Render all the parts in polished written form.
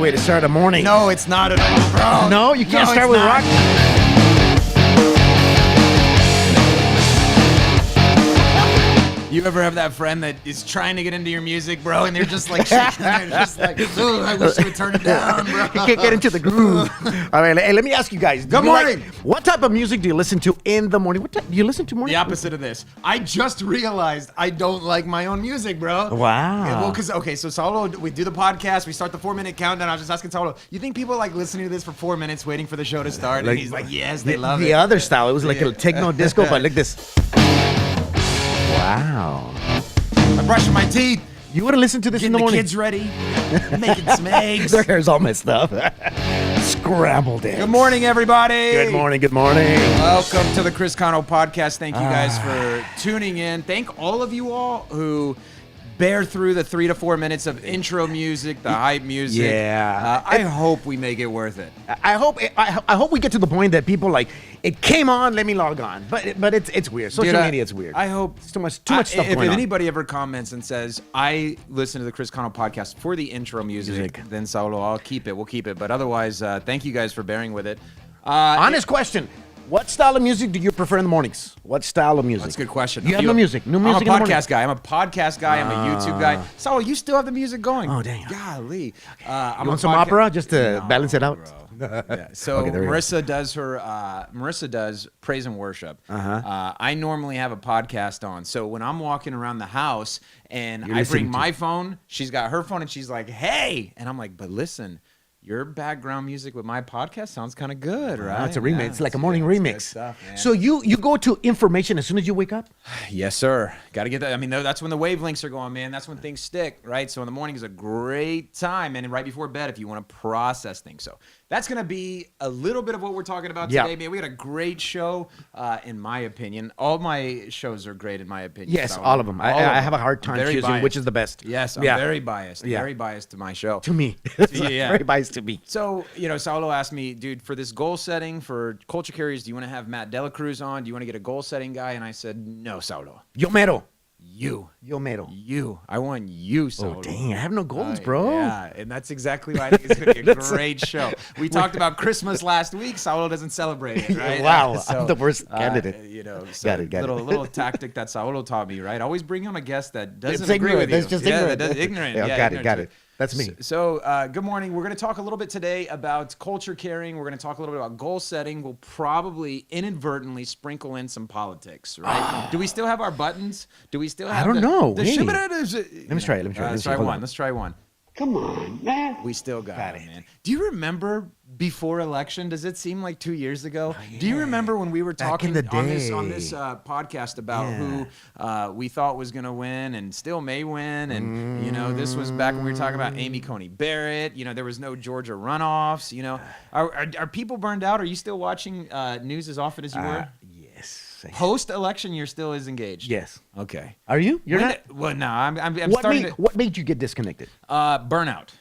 way to start a morning. No, it's not at all, bro. No, you can't start with rock. You ever have that friend that is trying to get into your music, bro, and they're just like shaking, they're just like, oh, I wish you would turn it down, bro. You can't get into the groove. All right, hey, let me ask you guys. Good morning. What type of music do you listen to in the morning? What type do you listen to morning? The opposite of this. I just realized I don't like my own music, bro. Wow. Yeah, well, because, okay, so Saulo, we do the podcast, we start the 4-minute countdown. I was just asking Saulo, you think people like listening to this for 4 minutes waiting for the show to start? And he's like, yes, they love it. The other style, it was like a techno disco, but like this. Wow. I'm brushing my teeth. You would have listened to this in the morning. Kids ready. Making some eggs. Their hair's all messed up. Scrambled eggs. Good morning, everybody. Good morning. Good morning. Welcome to the Chris Cano podcast. Thank you guys for tuning in. Thank all of you all who bear through the 3 to 4 minutes of intro music, the hype music. Yeah. I hope we make it worth it. I hope we get to the point that people like it came on, let me log on. But it's weird. Social media, it's weird. I hope it's too much stuff if going on. anybody ever comments and says, I listen to the Chris Cano podcast for the intro music, then Saulo, I'll keep it. We'll keep it. But otherwise, thank you guys for bearing with it. Honest question. What style of music do you prefer in the mornings? What style of music? That's a good question. You have no music. No music. I'm a podcast guy. I'm a podcast guy. I'm a YouTube guy. Saulo, you still have the music going. Oh, damn. Golly. You want some opera just to balance it out? Yeah. So okay, Marissa does praise and worship. I normally have a podcast on. So when I'm walking around the house and I bring my phone, she's got her phone and she's like, hey. And I'm like, but listen, your background music with my podcast sounds kind of good, right? It's a remix. Yeah, it's like a morning remix. Stuff, so you go to information as soon as you wake up? Yes, sir. Got to get that. I mean, that's when the wavelengths are going, man. That's when things stick, right? So in the morning is a great time, and right before bed if you want to process things. So that's going to be a little bit of what we're talking about today, man. We got a great show, in my opinion. All my shows are great, in my opinion. Yes, all of them. I have a hard time choosing which is the best. Yes, I'm very biased. Very biased to my show. To me. Very biased to me. So, Saulo asked me, dude, for this goal setting for Culture Carriers, do you want to have Matt Dela Cruz on? Do you want to get a goal setting guy? And I said, no, Saulo. Yo mero. Yo mero. You. I want you, Saulo. Oh, dang. I have no goals, bro. Yeah, and that's exactly why I think it's going to be a great show. We talked about Christmas last week. Saulo doesn't celebrate it, right? Wow. I'm the worst candidate. Got it. Little tactic that Saulo taught me, right? Always bring on a guest that doesn't agree with you. That's just ignorant. That's ignorant. Got it. That's me. So, good morning. We're going to talk a little bit today about culture carrying. We're going to talk a little bit about goal setting. We'll probably inadvertently sprinkle in some politics, right? Do we still have our buttons? Do we still have I don't know. Let me try it. Let's try one. Come on, man. We still got it, man. Do you remember before election? Does it seem like 2 years ago? Do you remember when we were talking on this podcast about who we thought was going to win and still may win? And, this was back when we were talking about Amy Coney Barrett. There was no Georgia runoffs. Are people burned out? Are you still watching news as often as you were? Yes. Post-election, you're still as engaged? Yes. Okay. Are you? You're not? Well, no. I'm starting to... What made you get disconnected? Burnout.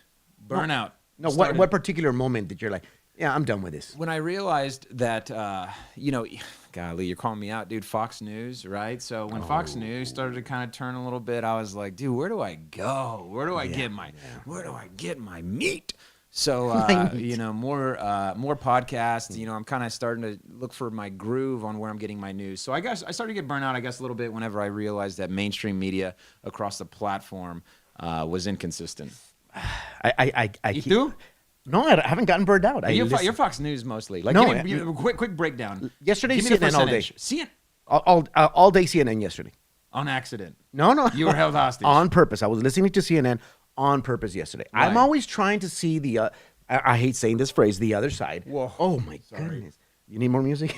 No, what particular moment did you're like, yeah, I'm done with this? When I realized that, golly, you're calling me out, dude, Fox News, right? So when Fox News started to kind of turn a little bit, I was like, dude, where do I go? Where do I get my meat? So, more podcasts, I'm kind of starting to look for my groove on where I'm getting my news. So I guess I started to get burnt out, a little bit whenever I realized that mainstream media across the platform was inconsistent. You do? No, I haven't gotten burned out. You're Fox News mostly. Like, no, quick breakdown. Yesterday, CNN all day. All day CNN yesterday. On accident. No. You were held hostage. On purpose. I was listening to CNN on purpose yesterday. Right. I'm always trying to see the, I hate saying this phrase, the other side. Whoa. Oh, my goodness. You need more music?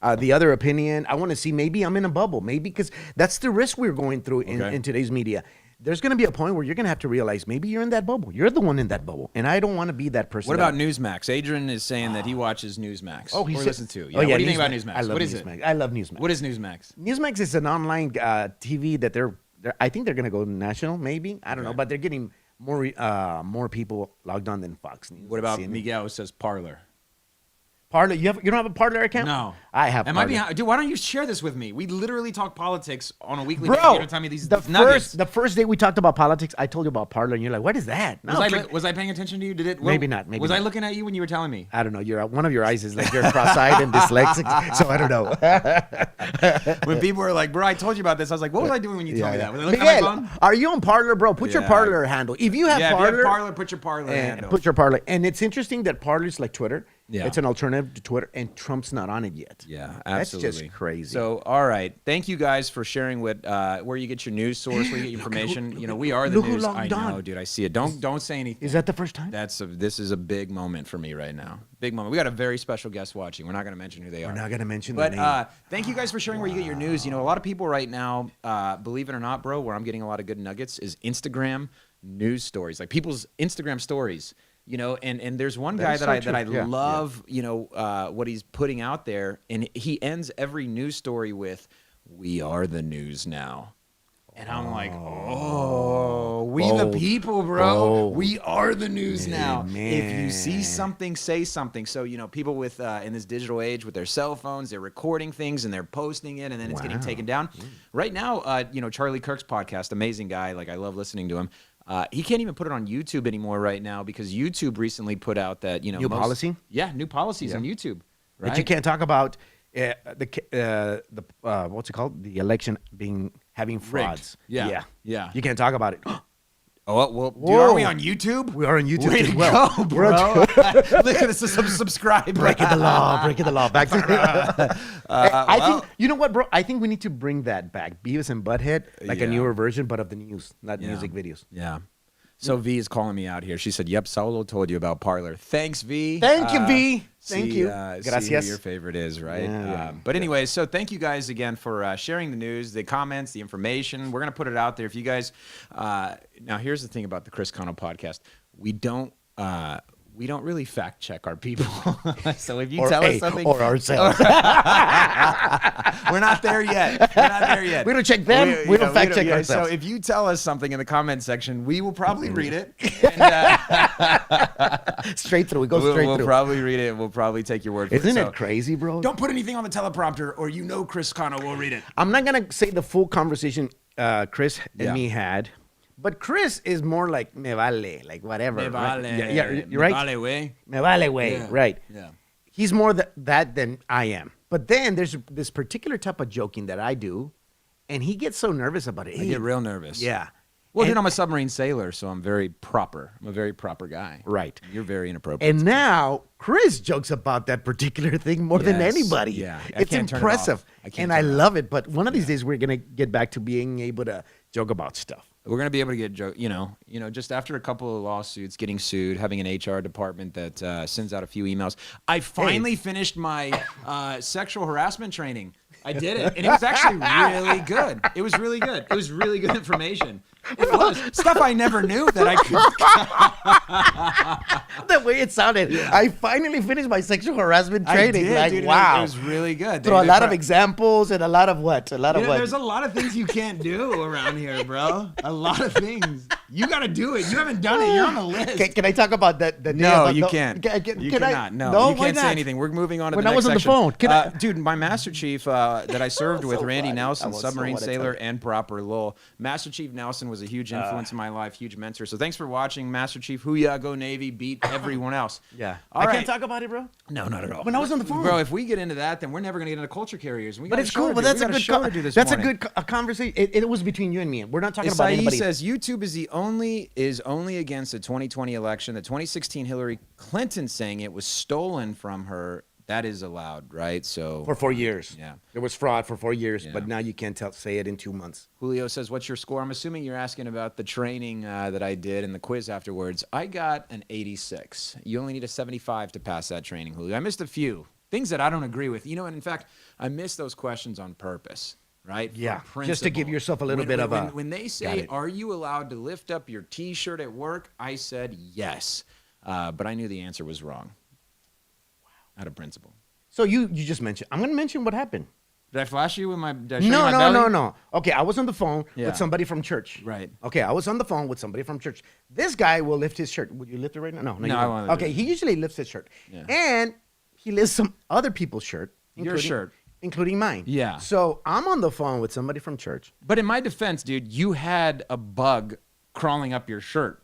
The other opinion. I want to see, maybe I'm in a bubble. Maybe because that's the risk we're going through in today's media. There's going to be a point where you're going to have to realize maybe you're in that bubble. You're the one in that bubble. And I don't want to be that person. What about Newsmax? Adrian is saying that he watches Newsmax. Oh, he listens to. Yeah, what do you think about Newsmax? I love Newsmax. I love Newsmax. What is Newsmax? Newsmax is an online TV that I think they're going to go national, maybe. I don't know. But they're getting more people logged on than Fox News. What about Miguel says Parler? Parler? You don't have a Parler account? No. I have. Am I behind? Dude, why don't you share this with me? We literally talk politics on a weekly basis. Bro, You don't tell me these the nuggets. first day we talked about politics, I told you about Parler, and you're like, "What is that?" No, Was I paying attention to you? Did it? Maybe not. Maybe was not. I looking at you when you were telling me? I don't know. One of your eyes is like you're cross-eyed and dyslexic, so I don't know. When people were like, "Bro, I told you about this," I was like, "What was I doing when you told me that?" Was I looking Miguel, at my phone? are you on Parler, bro? Put your Yeah. Parler handle. If you have Yeah, Parler, if you have Parler, put your Parler handle. put your Parler. And it's interesting that Parler's like Twitter. Yeah. It's an alternative to Twitter, and Trump's not on it yet. Yeah, That's absolutely. just crazy. So, all right. Thank you guys for sharing where you get your news source, where you get your information. You know, we are the look who news. logged I know, on. dude. I see it. Don't say anything. Is that the first time? This is a big moment for me right now. Big moment. We got a very special guest watching. We're not going to mention who they are. We're not gonna mention But the name. thank you guys for sharing where you get your news. You know, a lot of people right now, believe it or not, bro, where I'm getting a lot of good nuggets is Instagram news stories, like people's Instagram stories. You know, and there's one guy that I love. You know what he's putting out there, and he ends every news story with, "We are the news now." And I'm like, oh, we the people, bro. Bold. We are the news now. If you Man. see something, say something. So, you know, people with in this digital age with their cell phones, they're recording things and they're posting it, and then it's getting taken down. Right now, you know, Charlie Kirk's podcast, amazing guy. Like, I love listening to him. He can't even put it on YouTube anymore right now because YouTube recently put out that, you know, New policy? Yeah, new policies on YouTube. Right? That you can't talk about what's it called? The election having frauds. Yeah. You can't talk about it. Oh, well, dude, are we on YouTube? We are on YouTube Way as to well. go, We're on- bro. Look at this, subscribe. breaking the law. Breaking the law. Back to I well- think you know what, bro. I think we need to bring that back. Beavis and Butthead, like Yeah. a newer version, but of the news, not Yeah. music videos. Yeah. So V is calling me out here. She said, "Yep, Saulo told you about Parler." Thanks, V. Thank you, V. Thank See, you. See Gracias. who your favorite is, right? Yeah. But anyways, so thank you guys again for sharing the news, the comments, the information. We're gonna put it out there. If you guys, now here's the thing about the Chris Cano podcast: we don't really fact check our people. So if you tell us something, or ourselves. we're not there yet. We're not there yet. We don't check them. We don't fact check So ourselves. if you tell us something in the comment section, we will probably read it. And, Straight through. We go we'll straight through. probably read it. We'll probably take your word for Isn't it. it So crazy, bro? don't put anything on the teleprompter, or you know Chris Cano will read it. I'm not gonna say the full conversation Chris and Yeah. me had, but Chris is more like me vale, like whatever. Me right? vale. Yeah, you're right. Me vale, güey. Me vale, way. Yeah. Right. Yeah. He's more that than I am. But then there's this particular type of joking that I do, and he gets so nervous about it. I get real nervous. Yeah. Well, And- dude, I'm a submarine sailor, so I'm very proper. I'm a very proper guy. Right. You're very inappropriate. And now Chris jokes about that particular thing more than Yes. anybody. Yeah. I It's can't turn it impressive. off. I can't And I turn it off. love it. But one of these days we're gonna get back to being able to joke about stuff. We're gonna be able to get you know, just after a couple of lawsuits, getting sued, having an HR department that sends out a few emails. I finally finished my sexual harassment training. I did it, and it was actually really good. It was really good. It was really good information. It was stuff I never knew that I could. The way it sounded. I finally finished my sexual harassment training. I did, like, dude. wow. It was really good. Through a lot of examples and a lot of what? A lot of what? There's a lot of things you can't do around here, bro. A lot of things. You got to do it. You haven't done it. You're on the list. Can I talk about that? No, you can't. Can You I- cannot. No, no, you why can't say not? anything. We're moving on to When the I next was on the section. phone, can I- Dude, my Master Chief that I served with, so Randy funny. Nelson, I was submarine so wanna sailor tell and proper lol. Master Chief Nelson was a huge influence in my life, huge mentor. So thanks for watching, Master Chief. Hoo-yah, go Navy, beat everyone else. Yeah. All I right. can't talk about it, bro. No, not at all. When I was on the phone. Bro, if we get into that, then we're never gonna get into culture carriers. We But got it's a show cool. to But do. that's We a got good. show to do this That's morning. a good conversation. It was between you and me. We're not talking about Isai anybody. says YouTube is only against the 2020 election. The 2016 Hillary Clinton saying it was stolen from her. That is allowed, right? So For 4 years. Yeah. There was fraud for 4 years, Yeah. but now you can't say it in 2 months. Julio says, "What's your score?" I'm assuming you're asking about the training that I did and the quiz afterwards. I got an 86. You only need a 75 to pass that training, Julio. I missed a few things that I don't agree with. And in fact, I missed those questions on purpose. Right? Yeah, For just to give principle. yourself a little bit of a- When they Got say, it. "Are you allowed to lift up your T-shirt at work?" I said yes, but I knew the answer was wrong. Wow. Out of principle. So you just mentioned. I'm going to mention what happened. Did I flash you with my? Did I show you my belly? No. Okay, I was on the phone Yeah. with somebody from church. Right. Okay, I was on the phone with somebody from church. This guy will lift his shirt. Would you lift it right now? No, No, you I won't. won't lift Okay, it. he usually lifts his shirt. Yeah. And he lifts some other people's shirt. Your shirt. Including mine. Yeah. So I'm on the phone with somebody from church. But in my defense, dude, you had a bug crawling up your shirt.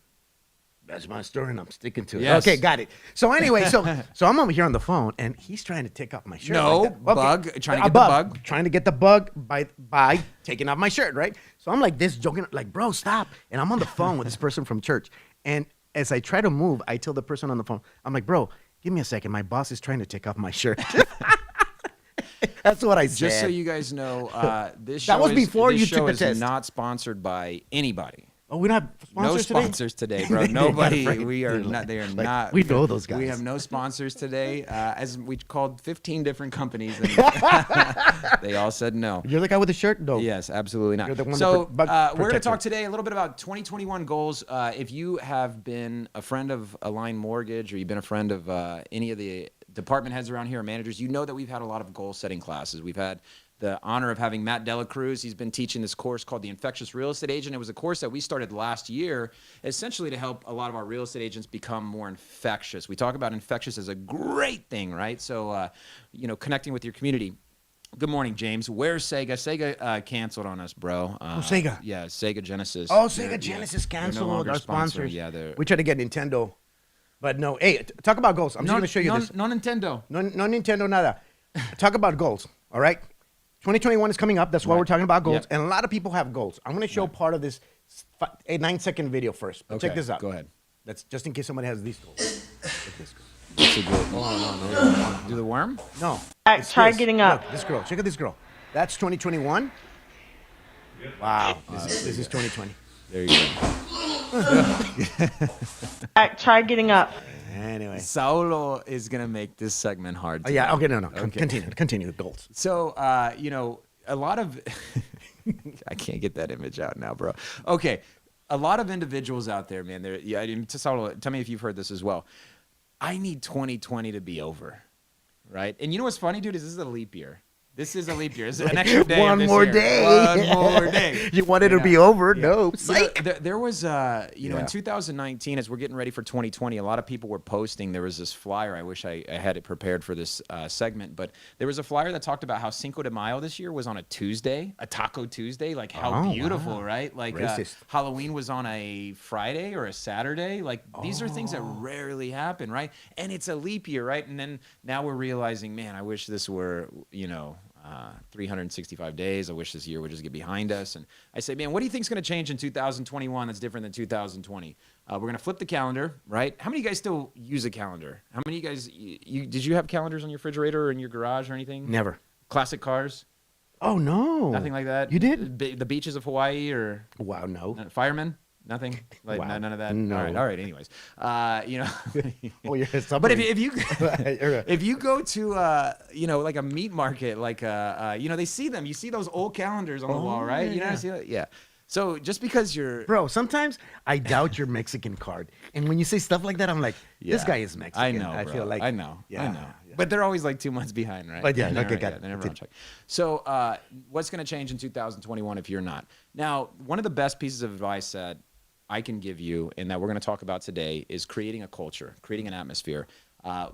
That's my story, and I'm sticking to it. Yes. Okay, got it. So anyway, so I'm over here on the phone, and he's trying to take off my shirt. No, like that. bug, trying to get the bug. Trying to get the bug by taking off my shirt, right? So I'm like this, joking, like, bro, stop. And I'm on the phone with this person from church. And as I try to move, I tell the person on the phone, I'm like, bro, give me a second. My boss is trying to take off my shirt. That's what I said. Just so you guys know, this That show was is, before this you show took the is test. not sponsored by anybody. Oh, we don't have No sponsors today? sponsors today, bro. Nobody. Right. We are Dude, not. They are like, not. we know those guys. We have no sponsors today. As we called 15 different companies, and they all said no. You're the guy with the shirt? No. Yes, absolutely not. You're the one So that we're going to protects talk her. today a little bit about 2021 goals. If you have been a friend of Align Mortgage, or you've been a friend of any of the department heads around here, or managers, you know that we've had a lot of goal setting classes. We've had the honor of having Matt Dela Cruz. He's been teaching this course called The Infectious Real Estate Agent. It was a course that we started last year, essentially to help a lot of our real estate agents become more infectious. We talk about infectious as a great thing, right? So, connecting with your community. Good morning, James. Where's Sega? Sega canceled on us, bro. Sega? Yeah, Sega Genesis. Oh, Sega They're- Genesis they're no canceled longer our sponsoring. sponsors. Yeah, they're We tried to get Nintendo, but no. Hey, talk about goals. I'm just going to show you this. No Nintendo. No Nintendo, nada. Talk about goals, all right? 2021 is coming up. That's why we're talking about goals. Yep. And a lot of people have goals. I'm going to show part of this a 9-second video first. But check Okay, this out. go ahead. That's just in case somebody has these goals. Check this. That's a good. Oh, no. Do the worm? No. Try this. getting up. Look, this girl. Check out this girl. That's 2021. Wow. This is 2020. There you go. Try getting up. Anyway. Saulo is gonna make this segment hard. Oh, yeah. Okay, no. Okay. Continue the goals. So, a lot of I can't get that image out now, bro. Okay, a lot of individuals out there, man. Saulo, tell me if you've heard this as well. I need 2020 to be over, right? And you know what's funny, dude? Is this is a leap year. This is a leap year. It's an extra day. One of this more year. day. One more day. You want it to be over? No. Psych. There was, in Yeah. 2019, as we're getting ready for 2020, a lot of people were posting. There was this flyer. I wish I had it prepared for this segment, but there was a flyer that talked about how Cinco de Mayo this year was on a Tuesday, a Taco Tuesday. Like, how Oh, beautiful, wow. right? Like, Racist. Halloween was on a Friday or a Saturday. Like, these are things that rarely happen, right? And it's a leap year, right? And then now we're realizing, man, I wish this were, 365 days. I wish this year would just get behind us. And I say, man, what do you think is going to change in 2021 that's different than 2020? We're going to flip the calendar, right? How many of you guys still use a calendar? How many of you guys, did you have calendars on your refrigerator or in your garage or anything? Never. Classic cars? Oh, no. Nothing like that? You did? The beaches of Hawaii or Wow, no. firemen? Nothing? Like Wow. none of that? No. All right. Anyways, Oh, you're But somebody. if you go to like a meat market, like they see them. You see those old calendars on the wall, right? yeah. See that? Yeah. So just because you're Bro, sometimes I doubt your Mexican card. And when you say stuff like that, I'm like, this Yeah. guy is Mexican. I know. I bro. feel like I know. Yeah, I know. yeah. But they're always like 2 months behind, right? But yeah, They're okay, never- got it. they're never on track. So what's going to change in 2021 if you're not? Now, one of the best pieces of advice that I can give you and that we're going to talk about today is creating a culture, creating an atmosphere.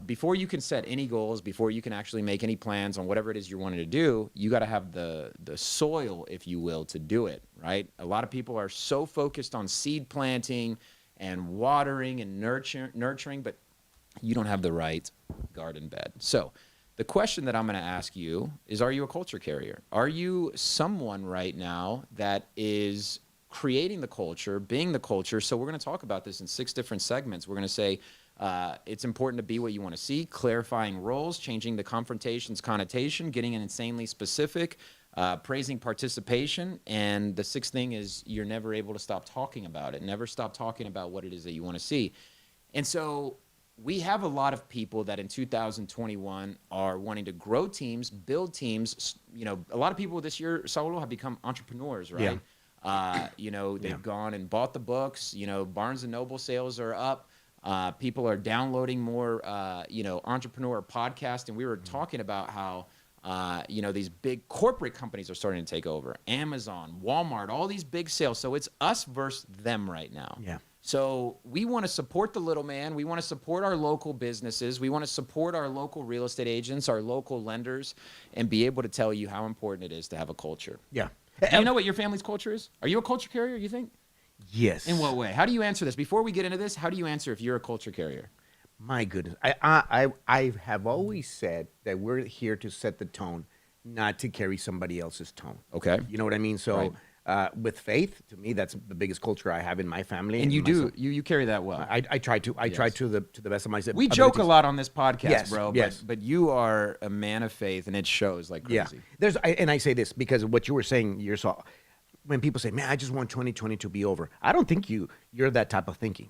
Before you can set any goals, before you can actually make any plans on whatever it is you're wanting to do, you got to have the soil, if you will, to do it, right? A lot of people are so focused on seed planting and watering and nurturing, but you don't have the right garden bed. So the question that I'm going to ask you is, are you a culture carrier? Are you someone right now that is creating the culture, being the culture? So we're going to talk about this in 6 different segments. We're going to say it's important to be what you want to see, clarifying roles, changing the confrontation's connotation, getting an insanely specific, praising participation, and the 6th thing is you're never able to stop talking about it. Never stop talking about what it is that you want to see. And so we have a lot of people that in 2021 are wanting to grow teams, build teams. A lot of people this year, Saulo, have become entrepreneurs, right? Yeah. They've gone and bought the books. Barnes and Noble sales are up. People are downloading more, entrepreneur podcasts. And we were talking about how, these big corporate companies are starting to take over. Amazon, Walmart, all these big sales. So it's us versus them right now. Yeah. So we want to support the little man. We want to support our local businesses. We want to support our local real estate agents, our local lenders, and be able to tell you how important it is to have a culture. Yeah. Do you know what your family's culture is? Are you a culture carrier, you think? Yes. In what way? How do you answer this? Before we get into this, how do you answer if you're a culture carrier? My goodness. I have always said that we're here to set the tone, not to carry somebody else's tone. Okay. You know what I mean? So Right. with faith, to me, that's the biggest culture I have in my family. And you myself. do you carry that well. I try to. I try Yes. to the best of my We joke a abilities. lot on this podcast, Yes, bro. yes. But you are a man of faith, and it shows like Yeah. crazy. And I say this because of what you were saying yourself. When people say, "Man, I just want 2020 to be over," I don't think you're that type of thinking.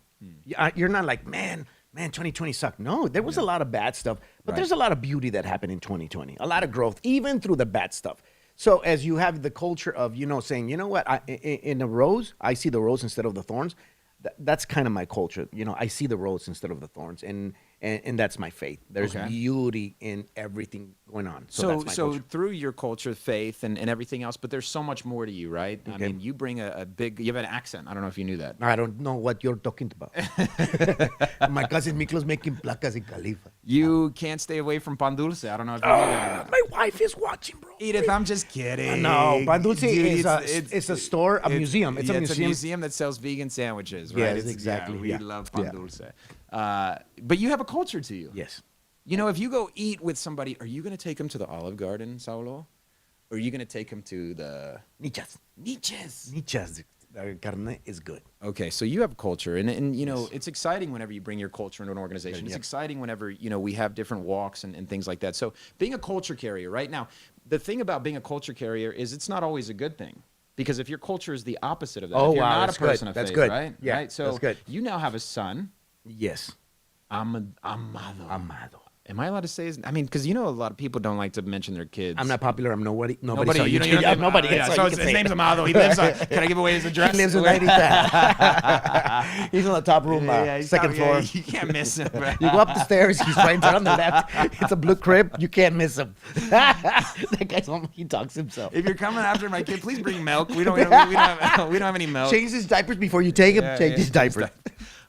You're not like, man, 2020 sucked. No, there was a lot of bad stuff, but Right. there's a lot of beauty that happened in 2020. A lot of growth, even through the bad stuff. So as you have the culture of, saying, you know what, in the rose, I see the rose instead of the thorns. That's kind of my culture. I see the rose instead of the thorns, and that's my faith. There's Okay. beauty in everything going on. So So, that's my culture. through your culture, faith, and everything else, but there's so much more to you, right? I Okay. mean, you bring a big, you have an accent. I don't know if you knew that. I don't know what you're talking about. My cousin Miklos making placas in Califa. You can't stay away from pan dulce. I don't know if you knew that or not. My wife is watching, bro. Edith, I'm just kidding. No, Pan Dulce Dude, is a store, a museum. It's a museum. that sells vegan sandwiches, right? Yes, It's- exactly, Yeah, we yeah, love pan yeah. dulce. But you have a culture to you. Yes. If you go eat with somebody, are you going to take them to the Olive Garden, Saulo? Or are you going to take them to the Nichas. Niches? Nichas. The carne is good. Okay, so you have culture, and it's exciting whenever you bring your culture into an organization. It's Yeah. exciting whenever we have different walks and things like that. So being a culture carrier, right now, the thing about being a culture carrier is it's not always a good thing. Because if your culture is the opposite of that, Oh, if you're wow, not that's a person good. of That's faith, good. right? Yeah, right? So that's good. you now have a son, Yes. Amado. Amado. Am I allowed to say his? I mean, because a lot of people don't like to mention their kids. I'm not popular. I'm nobody. Nobody. Nobody. So You can- don't nobody. Yeah, so so you his can say name's it. Amado. He lives on. Can I give away his address? He lives in 93rd. He's on the top room, he's second top- floor. You can't miss him. Bro. You go up the stairs. He's right there on the left. It's a blue crib. You can't miss him. That guy's he talks himself. If you're coming after my kid, please bring milk. We don't have any milk. Change his diapers before you take him. Change his diapers.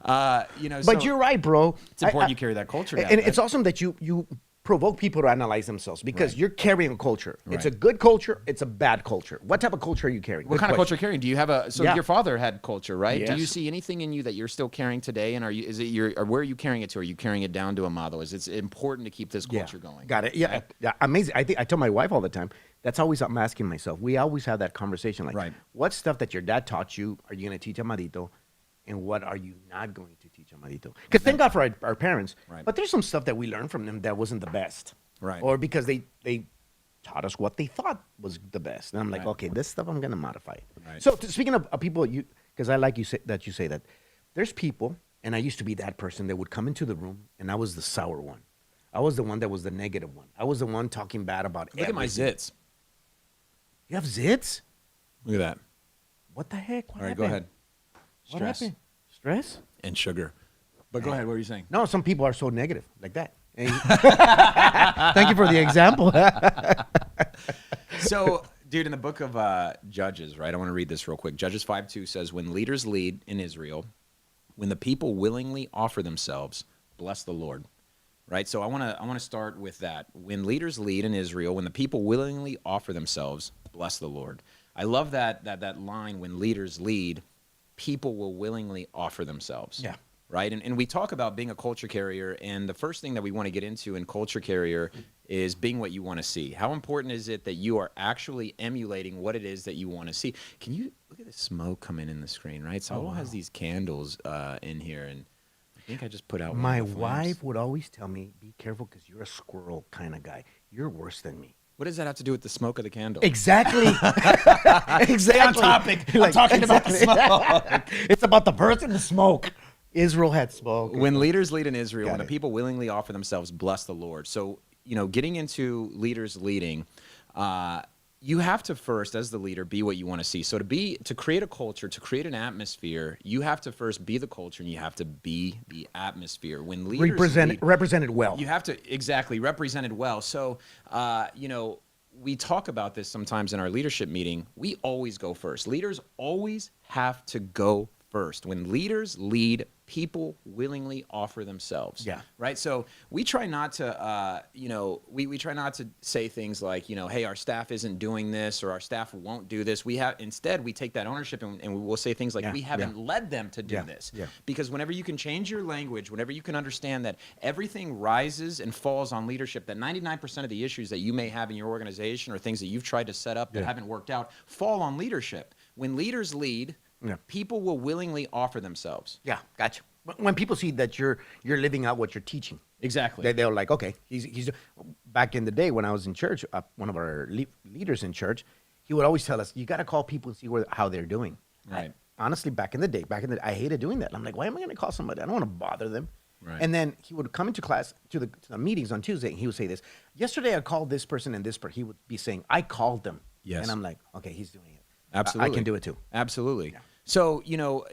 But You're right, bro. It's important you carry that culture down. And right? it's awesome that you provoke people to analyze themselves because you're carrying a culture. It's a good culture. It's a bad culture. What type of culture are you carrying? What kind of culture carrying? Do you have Yeah. your father had culture, right? Do you Yes. see anything in you that you're still carrying today? And or where are you carrying it to? Are you carrying it down to Amado? Is it important to keep this culture going? Got it. Yeah, yeah, amazing. I tell my wife all the time. That's always I'm asking myself. We always have that conversation. Like, Right. what stuff that your dad taught you are you going to teach Amadito, and what are you not going to teach Amadito? Because thank God for our parents. Right. But there's some stuff that we learned from them that wasn't the best. Right. Or because they taught us what they thought was the best. And I'm like, Right. okay, this stuff I'm going to modify. Right. So speaking of people, because I like you say that. There's people, and I used to be that person that would come into the room, and I was the sour one. I was the one that was the negative one. I was the one talking bad about Look at my everything. zits. You have zits? Look at that. What the heck? What All right, go happened? ahead. What Stress happened? Stress? and sugar. But go ahead. What were you saying? No, some people are so negative like that. And thank you for the example. So, dude, in the book of Judges, right? I want to read this real quick. Judges 5:2 says, "When leaders lead in Israel, when the people willingly offer themselves, bless the Lord." Right? So I want to start with that. When leaders lead in Israel, when the people willingly offer themselves, bless the Lord. I love that line, when leaders lead, people will willingly offer themselves. Yeah. Right? And we talk about being a culture carrier, and the first thing that we want to get into in culture carrier is being what you want to see. How important is it that you are actually emulating what it is that you want to see? Can you look at the smoke coming in the screen, right? Saul has these candles in here, and I think I just put out one My of the flames. wife would always tell me, be careful because you're a squirrel kind of guy. You're worse than me. What does that have to do with the smoke of the candle? Exactly. Exactly. Stay on topic. I'm talking about the smoke. It's about the person, the smoke. Israel had smoke. When leaders lead in Israel, Got when the it. people willingly offer themselves, bless the Lord. So, getting into leaders leading, you have to first, as the leader, be what you want to see. So to create a culture, to create an atmosphere, you have to first be the culture, and you have to be the atmosphere. When leaders lead, represented well. you have to represent it well. So, we talk about this sometimes in our leadership meeting. We always go first. Leaders always have to go first. When leaders lead, people willingly offer themselves. Yeah. Right. So we try not to, we try not to say things like, hey, our staff isn't doing this or our staff won't do this. Instead, we take that ownership and we will say things like, we haven't led them to do this. Yeah. Because whenever you can change your language, whenever you can understand that everything rises and falls on leadership, that 99% of the issues that you may have in your organization or things that you've tried to set up that haven't worked out fall on leadership. When leaders lead, people will willingly offer themselves. Yeah, gotcha. When people see that you're living out what you're teaching, Exactly. they're like, okay, he's. Back in the day when I was in church, one of our leaders in church, he would always tell us, you got to call people and see how they're doing. Right. Honestly, back in the day, I hated doing that. I'm like, why am I going to call somebody? I don't want to bother them. Right. And then he would come into class to the meetings on Tuesday, and he would say this. Yesterday, I called this person and this person. He would be saying, I called them. Yes. And I'm like, okay, he's doing it. Absolutely. I can do it too. Absolutely. Yeah. So,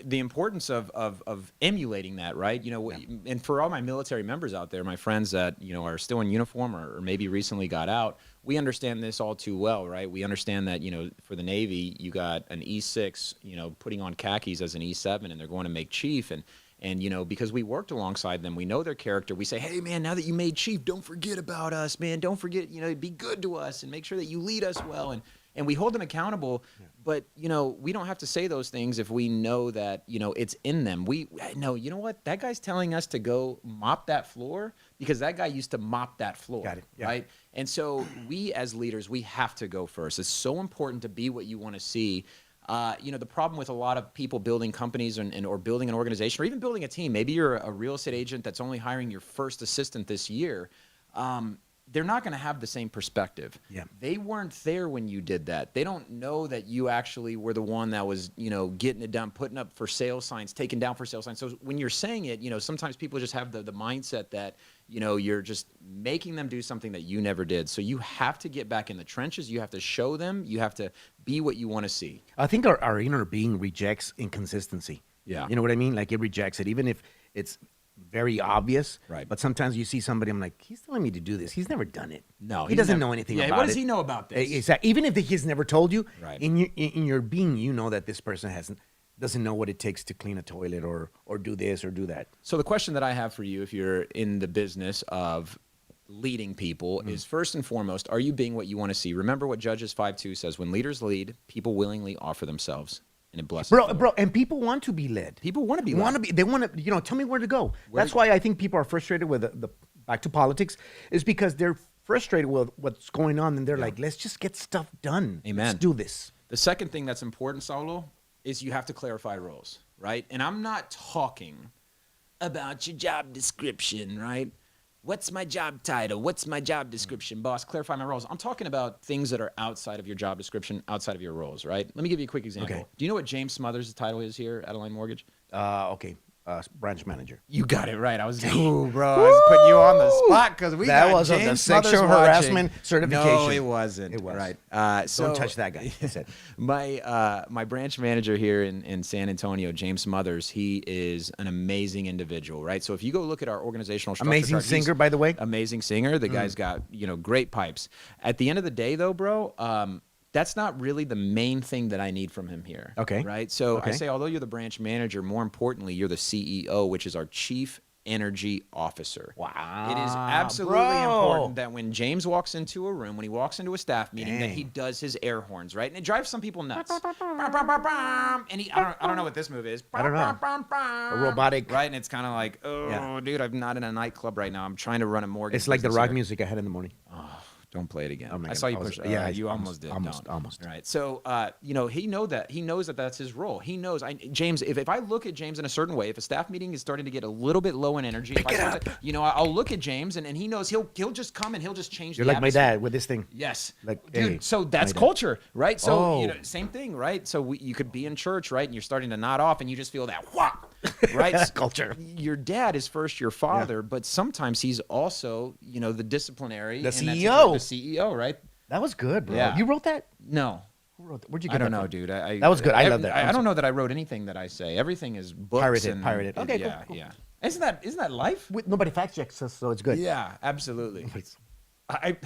the importance of emulating that, right? And for all my military members out there, my friends that, are still in uniform or maybe recently got out, we understand this all too well, right? We understand that, for the Navy, you got an E6, putting on khakis as an E7 and they're going to make chief. And because we worked alongside them, we know their character. We say, hey, man, now that you made chief, don't forget about us, man. Don't forget, be good to us and make sure that you lead us well. And we hold them accountable, but, we don't have to say those things if we know that, it's in them. We know, you know what? That guy's telling us to go mop that floor because that guy used to mop that floor. Got it. Yeah. Right? And so we as leaders, we have to go first. It's so important to be what you want to see. The problem with a lot of people building companies or building an organization or even building a team, maybe you're a real estate agent that's only hiring your first assistant this year. They're not going to have the same perspective. Yeah. They weren't there when you did that. They don't know that you actually were the one that was, getting it done, putting up for sale signs, taking down for sale signs. So when you're saying it, sometimes people just have the mindset that, you're just making them do something that you never did. So you have to get back in the trenches. You have to show them. You have to be what you want to see. I think our inner being rejects inconsistency. Yeah. You know what I mean? Like it rejects it, even if it's very obvious. Right. But sometimes you see somebody, I'm like, he's telling me to do this. He's never done it. No, he doesn't know anything about it. What does he know about this? Exactly. Even if he's never told you, Right. in your being, you know that this person doesn't know what it takes to clean a toilet or do this or do that. So the question that I have for you, if you're in the business of leading people, is first and foremost, are you being what you want to see? Remember what Judges 5:2 says: when leaders lead, people willingly offer themselves. And it blesses Bro, and people want to be led. People want to be led. They want to, tell me where to go. That's why I think people are frustrated with the back to politics, is because they're frustrated with what's going on, and they're like, let's just get stuff done. Amen. Let's do this. The second thing that's important, Saulo, is you have to clarify roles, right? And I'm not talking about your job description, right? What's my job title? What's my job description, boss? Clarify my roles. I'm talking about things that are outside of your job description, outside of your roles, right? Let me give you a quick example. Okay. Do you know what James Smothers' title is here at Align Mortgage? Okay. Branch manager. You got it right. I was, bro, I was putting you on the spot because that got was James the Smothers sexual watching. harassment certification. No, it wasn't. It was. Right. So Don't touch that guy. He said. My branch manager here in San Antonio, James Smothers, he is an amazing individual, right? So if you go look at our organizational structure Amazing chart, singer, by the way. amazing singer. The guy's got great pipes. At the end of the day, though, bro. That's not really the main thing that I need from him here. Okay. Right? So Okay. I say, although you're the branch manager, more importantly, you're the CEO, which is our Chief Energy Officer. Wow. It is absolutely bro. important that when James walks into a room, when he walks into a staff meeting, that he Dang. does his air horns, right? And it drives some people nuts. And I don't know what this move is. I don't know. A robotic. Right? And it's kind of like, dude, I'm not in a nightclub right now. I'm trying to run a mortgage. It's like the business rock here. music I had in the morning. Don't play it again. I'm not I saw you gonna- push. yeah, You almost- almost did. almost- Don't. almost. Right. So, he knows that that's his role. He knows. James, if I look at James in a certain way, if a staff meeting is starting to get a little bit low in energy, I'll look at James and he knows he'll just come and he'll just change. You're the like my atmosphere. dad with this thing. Yes. Like, dude, hey, so that's my dad. culture, right? So, Oh. same thing, right? So you could be in church, right? And you're starting to nod off and you just feel that whop, right? Culture. Your dad is first your father, but sometimes he's also, the disciplinary. The and that's CEO. The CEO, right? That was good, bro. Yeah. You wrote that? No. Who wrote that? Where'd you get I don't that know, from? dude. That was good. I love that. I don't know that I wrote anything that I say. Everything is books. Pirated. Okay, yeah, cool. yeah. Isn't that life? Nobody fact checks us, so it's good. Yeah, absolutely. I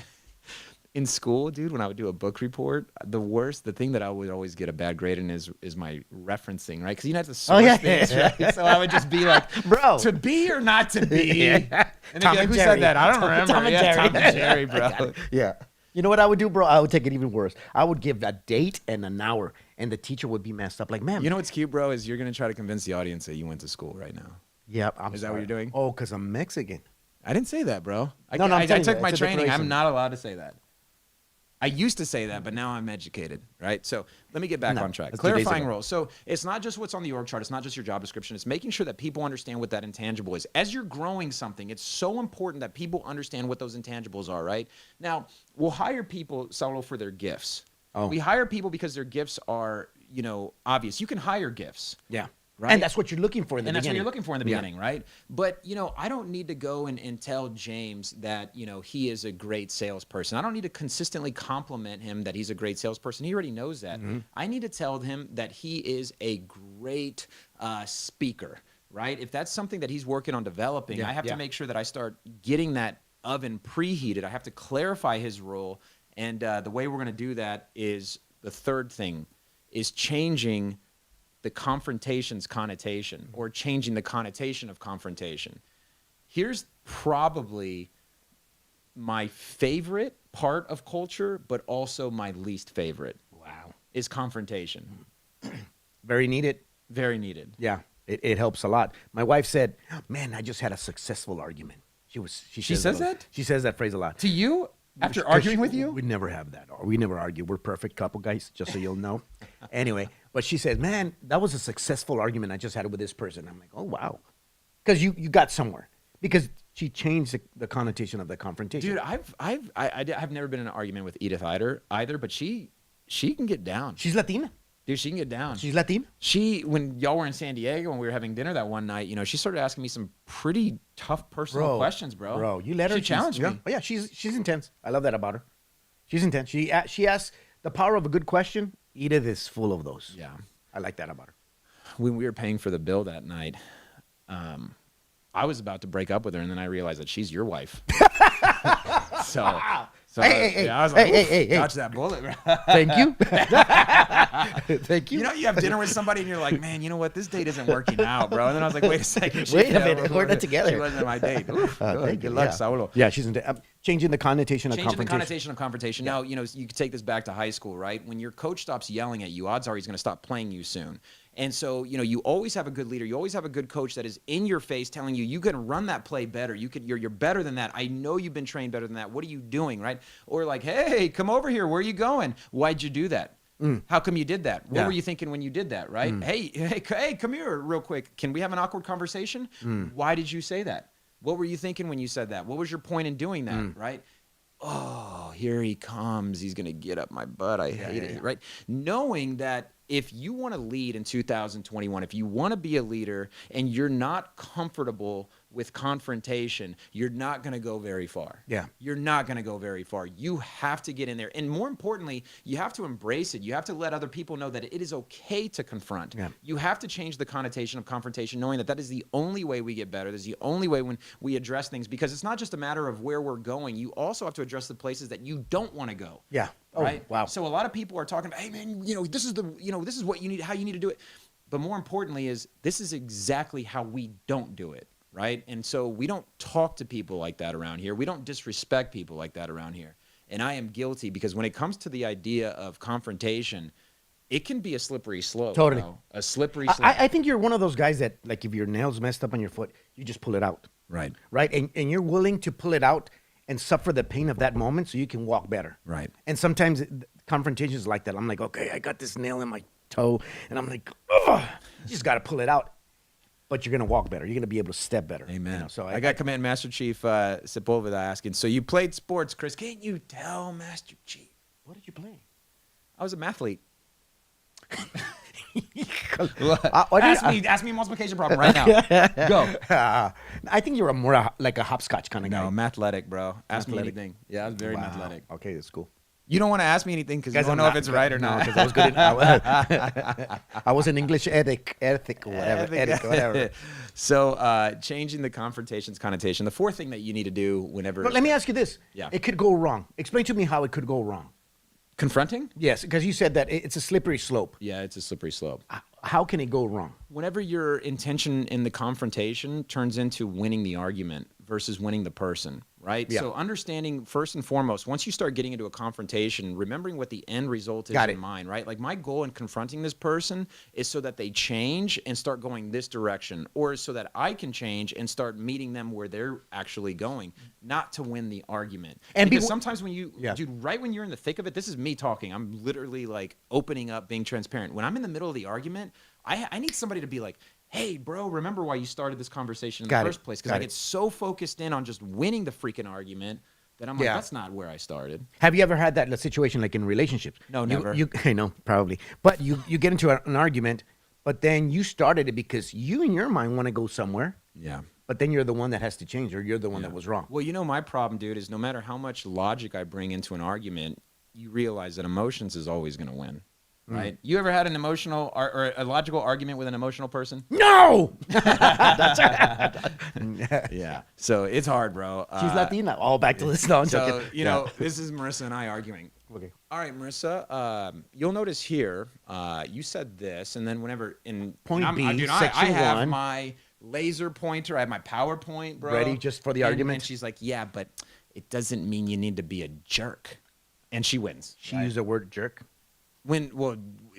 in school, dude, when I would do a book report, the thing that I would always get a bad grade in is my referencing, right? Because you have to source things, right? So I would just be like, bro, to be or not to be. Yeah. And Tom again, and who Jerry. said that? I don't remember. Tom and Yeah, Jerry. Tom and Jerry, bro. Yeah. You know what I would do, bro? I would take it even worse. I would give a date and an hour, and the teacher would be messed up. Like, man. You know what's cute, bro, is you're going to try to convince the audience that you went to school right now. Yep. Is that what you're doing? Oh, because I'm Mexican. I didn't say that, bro. I'm telling I you, took my it's a training. declaration. I'm not allowed to say that. I used to say that, but now I'm educated, right? So let me get back on track. that's 2 days Clarifying ago. roles. So it's not just what's on the org chart. It's not just your job description. It's making sure that people understand what that intangible is. As you're growing something, it's so important that people understand what those intangibles are, right? Now, we'll hire people, Saulo, for their gifts. Oh. We hire people because their gifts are, obvious. You can hire gifts. Yeah. Right? And that's what you're looking for in the And that's what beginning. you're looking for in the beginning, right? But, I don't need to go and tell James that, he is a great salesperson. I don't need to consistently compliment him that he's a great salesperson. He already knows that. Mm-hmm. I need to tell him that he is a great speaker, right? If that's something that he's working on developing, Yeah, I have yeah. to make sure that I start getting that oven preheated. I have to clarify his role. And the way we're going to do that is the third thing is changing the confrontation's connotation, or changing the connotation of confrontation. Here's probably my favorite part of culture, but also my least favorite. Wow. Is confrontation. Very needed. Very needed. Yeah. It helps a lot. My wife said, man, I just had a successful argument. She says that? She says that phrase a lot. To you? After 'Cause arguing with you? We never have that. We never argue. We're a perfect couple, guys, just so you'll know. Anyway, but she said, man, that was a successful argument I just had with this person. I'm like, oh, wow. Because you got somewhere. Because she changed the connotation of the confrontation. Dude, I've never been in an argument with Edith either, but she can get down. She's Latina. Dude, she can get down. She's Latina. When y'all were in San Diego and we were having dinner that one night, she started asking me some pretty tough personal questions, bro. Bro, you let her. She challenged me. Oh, yeah, she's intense. I love that about her. She's intense. She asks the power of a good question. Edith is full of those. Yeah. I like that about her. When we were paying for the bill that night, I was about to break up with her, and then I realized that she's your wife. Hey, I was like, hey. dodge that bullet, bro. Thank you. Thank you. You have dinner with somebody, and you're like, man, you know what? This date isn't working out, bro. And then I was like, wait a second. Wait a minute. We're not together. She wasn't my date. Oof, Thank you. good luck, Yeah. Saulo. Yeah, she's changing the connotation of Changing the confrontation. connotation of confrontation. Now, you could take this back to high school, right? When your coach stops yelling at you, odds are he's going to stop playing you soon. And so, you always have a good leader. You always have a good coach that is in your face telling you, you can run that play better. You're better than that. I know you've been trained better than that. What are you doing, right? Or like, hey, come over here. Where are you going? Why'd you do that? How come you did that? What were you thinking when you did that, right? Hey, come here real quick. Can we have an awkward conversation? Why did you say that? What were you thinking when you said that? What was your point in doing that, right? Oh, here he comes. He's going to get up my butt. I hate it, right? Knowing that if you want to lead in 2021, if you want to be a leader and you're not comfortable with confrontation, you're not going to go very far. Yeah. You're not going to go very far. You have to get in there. And more importantly, you have to embrace it. You have to let other people know that it is okay to confront. Yeah. You have to change the connotation of confrontation, knowing that that is the only way we get better. That's the only way when we address things, because it's not just a matter of where we're going. You also have to address the places that you don't want to go. Yeah. Oh, Right. wow. So a lot of people are talking about, hey man, this is what you need, how you need to do it. But more importantly is this is exactly how we don't do it. Right. And so we don't talk to people like that around here. We don't disrespect people like that around here. And I am guilty, because when it comes to the idea of confrontation, it can be a slippery slope. Totally. Bro. A slippery slope. I think you're one of those guys that, like, if your nail's messed up on your foot, you just pull it out. Right. Right. And you're willing to pull it out and suffer the pain of that moment so you can walk better. Right. And sometimes confrontations like that. I'm like, okay, I got this nail in my toe, and I'm like, oh, you just got to pull it out. But you're going to walk better. You're going to be able to step better. Amen. So I got Command Master Chief Sepulveda asking, so you played sports, Chris. Can't you tell, Master Chief? What did you play? I was a mathlete. Ask me a multiplication problem right now. Go. I think you're like a hopscotch kind of guy. No, mathletic, bro. Ask me Mathletic. anything. Yeah, I was very mathletic. Okay, that's cool. You don't want to ask me anything because you don't know if it's right or not. Because I was good. I was an English ethic, whatever. So changing the confrontation's connotation. The fourth thing that you need to do whenever. But let me ask you this. Yeah. It could go wrong. Explain to me how it could go wrong. Confronting? Yes, because you said that it's a slippery slope. Yeah, it's a slippery slope. How can it go wrong? Whenever your intention in the confrontation turns into winning the argument versus winning the person, right? Yeah. So understanding first and foremost, once you start getting into a confrontation, remembering what the end result is in mind, right? Like my goal in confronting this person is so that they change and start going this direction, or so that I can change and start meeting them where they're actually going, not to win the argument. And because sometimes when you, dude, right when you're in the thick of it, this is me talking. I'm literally like opening up, being transparent. When I'm in the middle of the argument, I need somebody to be like, hey, bro, remember why you started this conversation in the first place? Because I get so focused in on just winning the freaking argument that I'm like, that's not where I started. Have you ever had that situation like in relationships? No, never. I know, probably. But you get into an argument, but then you started it because you in your mind want to go somewhere. Yeah. But then you're the one that has to change, or you're the one that was wrong. Well, you know, my problem, dude, is no matter how much logic I bring into an argument, you realize that emotions is always going to win. Right? You ever had an emotional or a logical argument with an emotional person? No! Yeah. So it's hard, bro. She's Latina. All back to this. No, I'm so, joking. you know, this is Marissa and I arguing. Okay. All right, Marissa, you'll notice here, you said this, and then whenever in Point B, dude, section I have 1. my laser pointer, I have my PowerPoint, bro. Ready just for the argument? And she's like, yeah, but it doesn't mean you need to be a jerk. And she wins. She used the word jerk? Well,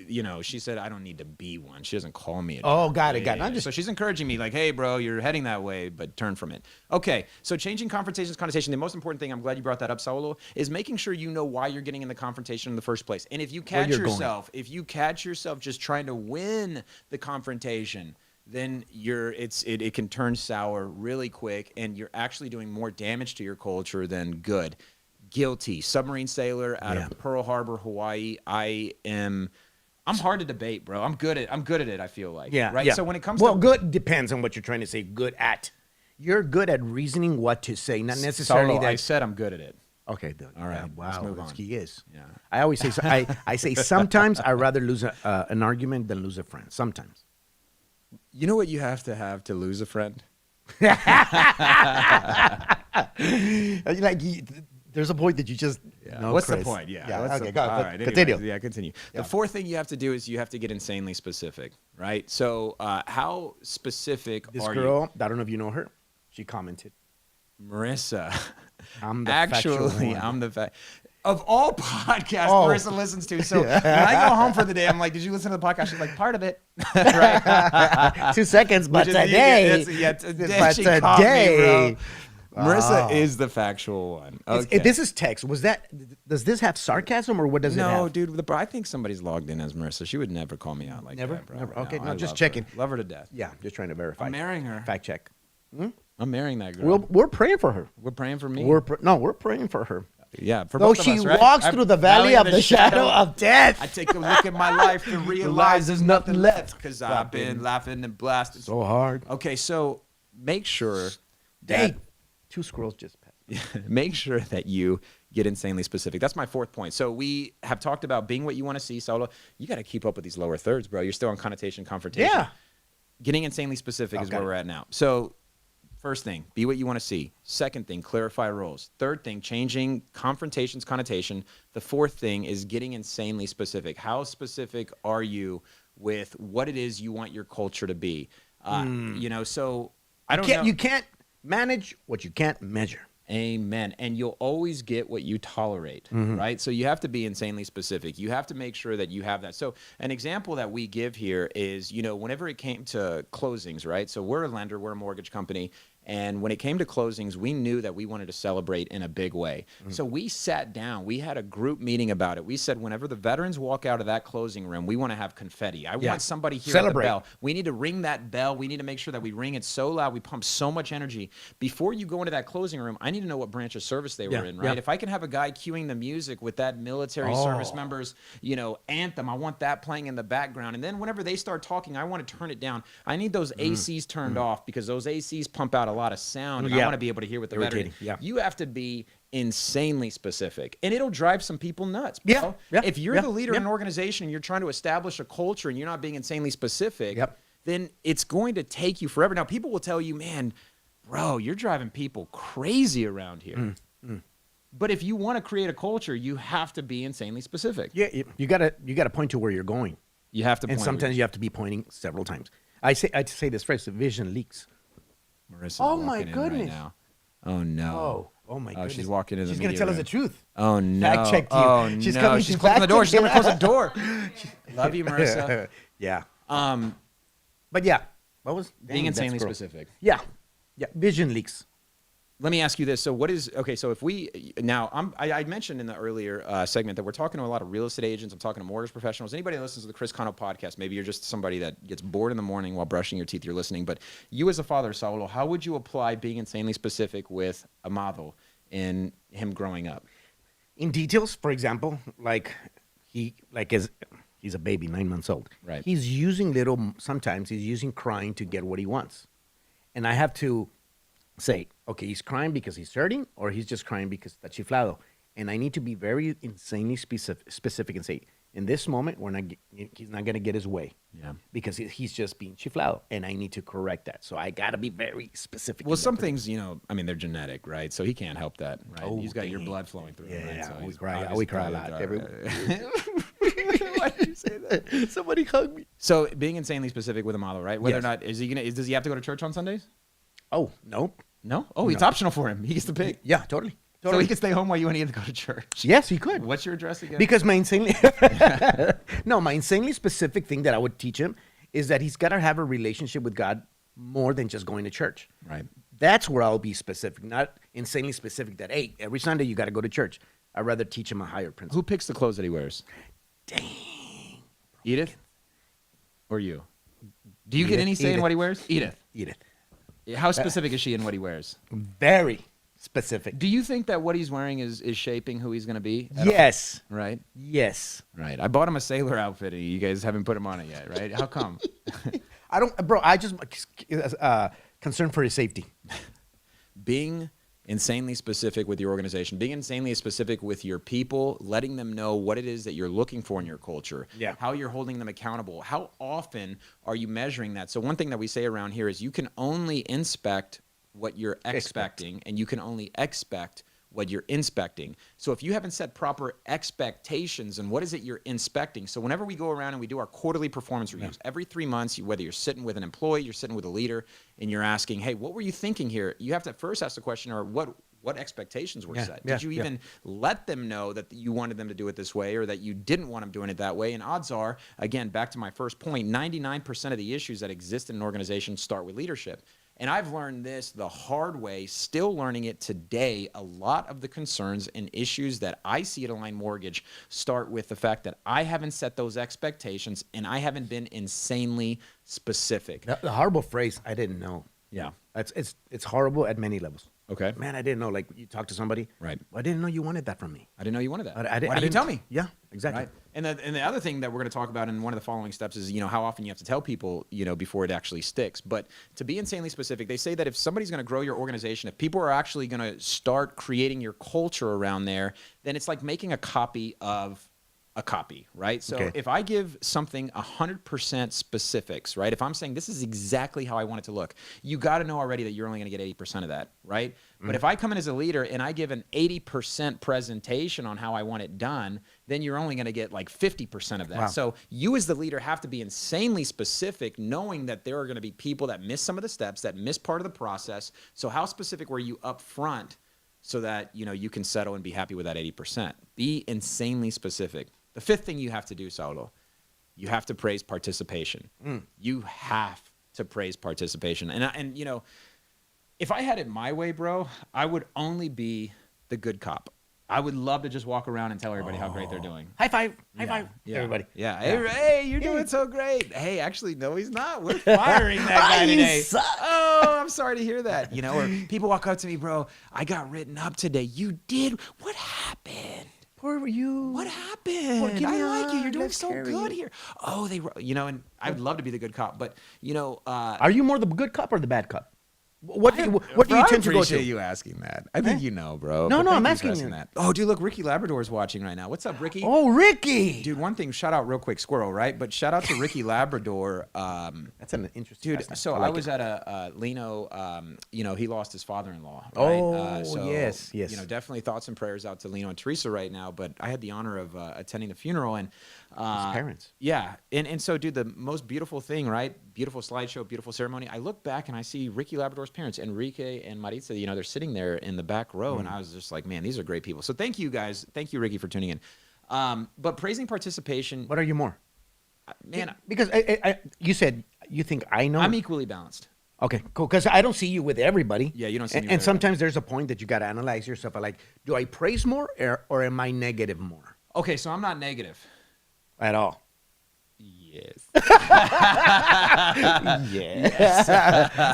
you know, she said, I don't need to be one. She doesn't call me a jerk. Oh, got it. So she's encouraging me, like, hey, bro, you're heading that way, but turn from it. Okay, so changing confrontation's connotation, the most important thing, I'm glad you brought that up, Saulo, is making sure you know why you're getting in the confrontation in the first place. And if you catch yourself just trying to win the confrontation, then it can turn sour really quick, and you're actually doing more damage to your culture than good. Guilty. Submarine sailor out of Pearl Harbor, Hawaii. I'm hard to debate, bro. I'm good at it, I feel like. Yeah. Right? Yeah. So when it comes to good depends on what you're trying to say. Good at. You're good at reasoning what to say, not necessarily that I said I'm good at it. Okay, all right. Wow, move on. He is. Yeah. I always say I say sometimes I'd rather lose an argument than lose a friend. Sometimes. You know what you have to lose a friend? Like there's a point that you just. Yeah. No, What's Chris. the point? Yeah. Okay, go all ahead. right. Continue. Yeah, continue. Yeah. The fourth thing you have to do is you have to get insanely specific, right? So how specific This are girl, I don't know if you know her. She commented. Marissa. I'm the factual one. I'm the fact. Of all podcasts Marissa listens to. So when I go home for the day, I'm like, did you listen to the podcast? She's like, part of it. Right? 2 seconds, but today. Today. She caught me, bro. Marissa is the factual one. Okay. This is text. Does this have sarcasm or what does it have? No, dude. I think somebody's logged in as Marissa. She would never call me out like that, bro. Never. Okay, no, just checking. Love her to death. Yeah, just trying to verify. I'm marrying her. Fact check. I'm marrying that girl. We're praying for her. We're praying for me. We're praying for her. Yeah, for Though both of she us, right? walks through the valley of the shadow of death. I take a look at my life and realize there's nothing left because I've been laughing and blasting so hard. Okay, so make sure that 2 squirrels just passed. Make sure that you get insanely specific. That's my fourth point. So we have talked about being what you want to see, Saulo. You got to keep up with these lower thirds, bro. You're still on connotation, confrontation. Yeah. Getting insanely specific is where we're at now. So first thing, be what you want to see. Second thing, clarify roles. Third thing, changing confrontation's connotation. The fourth thing is getting insanely specific. How specific are you with what it is you want your culture to be? You know, so I don't know. You can't manage what you can't measure. Amen. And you'll always get what you tolerate, right? So you have to be insanely specific. You have to make sure that you have that. So an example that we give here is, you know, whenever it came to closings, right? So we're a lender, we're a mortgage company. And when it came to closings, we knew that we wanted to celebrate in a big way. So we sat down. We had a group meeting about it. We said, whenever the veterans walk out of that closing room, we want to have confetti. I want somebody here at the bell. We need to ring that bell. We need to make sure that we ring it so loud. We pump so much energy. Before you go into that closing room, I need to know what branch of service they were in, right? If I can have a guy cueing the music with that military service members, you know, anthem, I want that playing in the background. And then whenever they start talking, I want to turn it down. I need those ACs turned off because those ACs pump out a lot of sound. And Yeah. I want to be able to hear what the veteran. Irritating, yeah. You have to be insanely specific, and it'll drive some people nuts. Bro. Yeah, yeah, If you're yeah, the leader yeah. in an organization and you're trying to establish a culture and you're not being insanely specific, Yep. then it's going to take you forever. Now, people will tell you, man, bro, you're driving people crazy around here. But if you want to create a culture, you have to be insanely specific. Yeah, you gotta point to where you're going, You have to and point sometimes where you have to be pointing several times. I say this phrase: the vision leaks. Marissa's Oh, my walking in goodness. right now. Oh no. Oh my Oh, goodness! she's walking in the She's gonna media tell us room. the truth. Oh no. Fact checked you. Oh She's no. coming. She's She's closing the door. She's gonna fact-checking. close the door. Love you, Marissa. Yeah, Um, but yeah, what was being dang, that's insanely gross. specific. Yeah, vision leaks. Let me ask you this. So what is, okay, so if we, now I mentioned in the earlier segment that we're talking to a lot of real estate agents. I'm talking to mortgage professionals. Anybody that listens to the Chris Cano podcast, maybe you're just somebody that gets bored in the morning while brushing your teeth, you're listening. But you as a father, Saulo, how would you apply being insanely specific with Amado in him growing up? In details, for example, he's a baby, 9 months old. Right. He's using sometimes he's using crying to get what he wants. And I have to say, okay, he's crying because he's hurting, or he's just crying because está chiflado. And I need to be very insanely specific and say, in this moment, he's not going to get his way. Yeah. Because he's just being chiflado, and I need to correct that. So I got to be very specific. Well, some things, I mean, they're genetic, right? So he can't help that, right? Oh, He's got your dang. blood flowing through him, right? Yeah, So we he's cry. obviously We cry a probably lot. Why did you say that? Somebody hug me. So being insanely specific with Amado, right? Whether Yes. or not, does he have to go to church on Sundays? Oh, no. No? Oh, it's No. optional for him. He gets to pick. Yeah, totally. So he can stay home while you and he get to go to church. Yes, he could. What's your address again? Because my insanely my insanely specific thing that I would teach him is that he's got to have a relationship with God more than just going to church. Right. That's where I'll be specific, not insanely specific that, hey, every Sunday you got to go to church. I'd rather teach him a higher principle. Who picks the clothes that he wears? Dang. Edith? Or you? Do you get any say in Edith. what he wears? Edith. Edith. How specific is she in what he wears? Very specific. Do you think that what he's wearing is shaping who he's going to be? at Yes. all? Right? Yes. Right. I bought him a sailor outfit and you guys haven't put him on it yet, right? How come? I just concerned for his safety. Being insanely specific with your organization, being insanely specific with your people, letting them know what it is that you're looking for in your culture, Yeah. how you're holding them accountable, how often are you measuring that? So one thing that we say around here is you can only inspect what you're expecting, and you can only expect what you're inspecting. So if you haven't set proper expectations, and what is it you're inspecting? So whenever we go around and we do our quarterly performance reviews, every 3 months, whether you're sitting with an employee, you're sitting with a leader, and you're asking, hey, what were you thinking here? You have to first ask the question, or what expectations were set? Did you even let them know that you wanted them to do it this way, or that you didn't want them doing it that way? And odds are, again, back to my first point, 99% of the issues that exist in an organization start with leadership. And I've learned this the hard way, still learning it today. A lot of the concerns and issues that I see at Align Mortgage start with the fact that I haven't set those expectations and I haven't been insanely specific. The horrible phrase, I didn't know. Yeah. It's horrible at many levels. Okay. Man, I didn't know. Like, you talk to somebody. Right. I didn't know you wanted that from me. I didn't know you wanted that. I Why didn't you tell me? Yeah, exactly. Right. And the other thing that we're going to talk about in one of the following steps is, how often you have to tell people, before it actually sticks. But to be insanely specific, they say that if somebody's going to grow your organization, if people are actually going to start creating your culture around there, then it's like making a copy of a copy, right? So Okay. if I give something 100% specifics, right? If I'm saying this is exactly how I want it to look, you got to know already that you're only going to get 80% of that, right? But if I come in as a leader and I give an 80% presentation on how I want it done, then you're only going to get like 50% of that. Wow. So you as the leader have to be insanely specific, knowing that there are going to be people that miss some of the steps, that miss part of the process. So how specific were you up front so that, you can settle and be happy with that 80%? Be insanely specific. The fifth thing you have to do, Saulo, you have to praise participation. You have to praise participation. And if I had it my way, bro, I would only be the good cop. I would love to just walk around and tell everybody how great they're doing. High five. High five. Yeah. Everybody. Yeah. Hey, you're doing so great. Hey, actually, no, he's not. We're firing that guy You today. suck. Oh, I'm sorry to hear that. Or people walk up to me, bro, I got written up today. You did? What happened? Poor you. What happened? give me I like you. You're a- doing let's so carry good you. here. Oh, and I'd love to be the good cop, but Are you more the good cop or the bad cop? What do you tend to go appreciate to? you asking that. I think you know, bro. No, but no, thank I'm you for asking you. that. Oh, dude, look, Ricky Labrador is watching right now. What's up, Ricky? Oh, Ricky. Dude, one thing, shout out real quick, Squirrel, right? But shout out to Ricky Labrador. That's an interesting. Dude, last name. so I I like was it. at a Lino, he lost his father-in-law, right? Oh, yes. Definitely thoughts and prayers out to Lino and Teresa right now, but I had the honor of attending the funeral and His parents. Yeah. And so, dude, the most beautiful thing, right? Beautiful slideshow, beautiful ceremony. I look back and I see Ricky Labrador's parents, Enrique and Maritza, they're sitting there in the back row. And I was just like, man, these are great people. So thank you guys. Thank you, Ricky, for tuning in. But praising participation, What are you more? man, Because you said you think I know. I'm equally balanced. Okay, cool. Because I don't see you with everybody. Yeah, you don't see me with And sometimes there's a point that you got to analyze yourself. Like, do I praise more or am I negative more Okay, so I'm not negative. at all? Yes. Yes.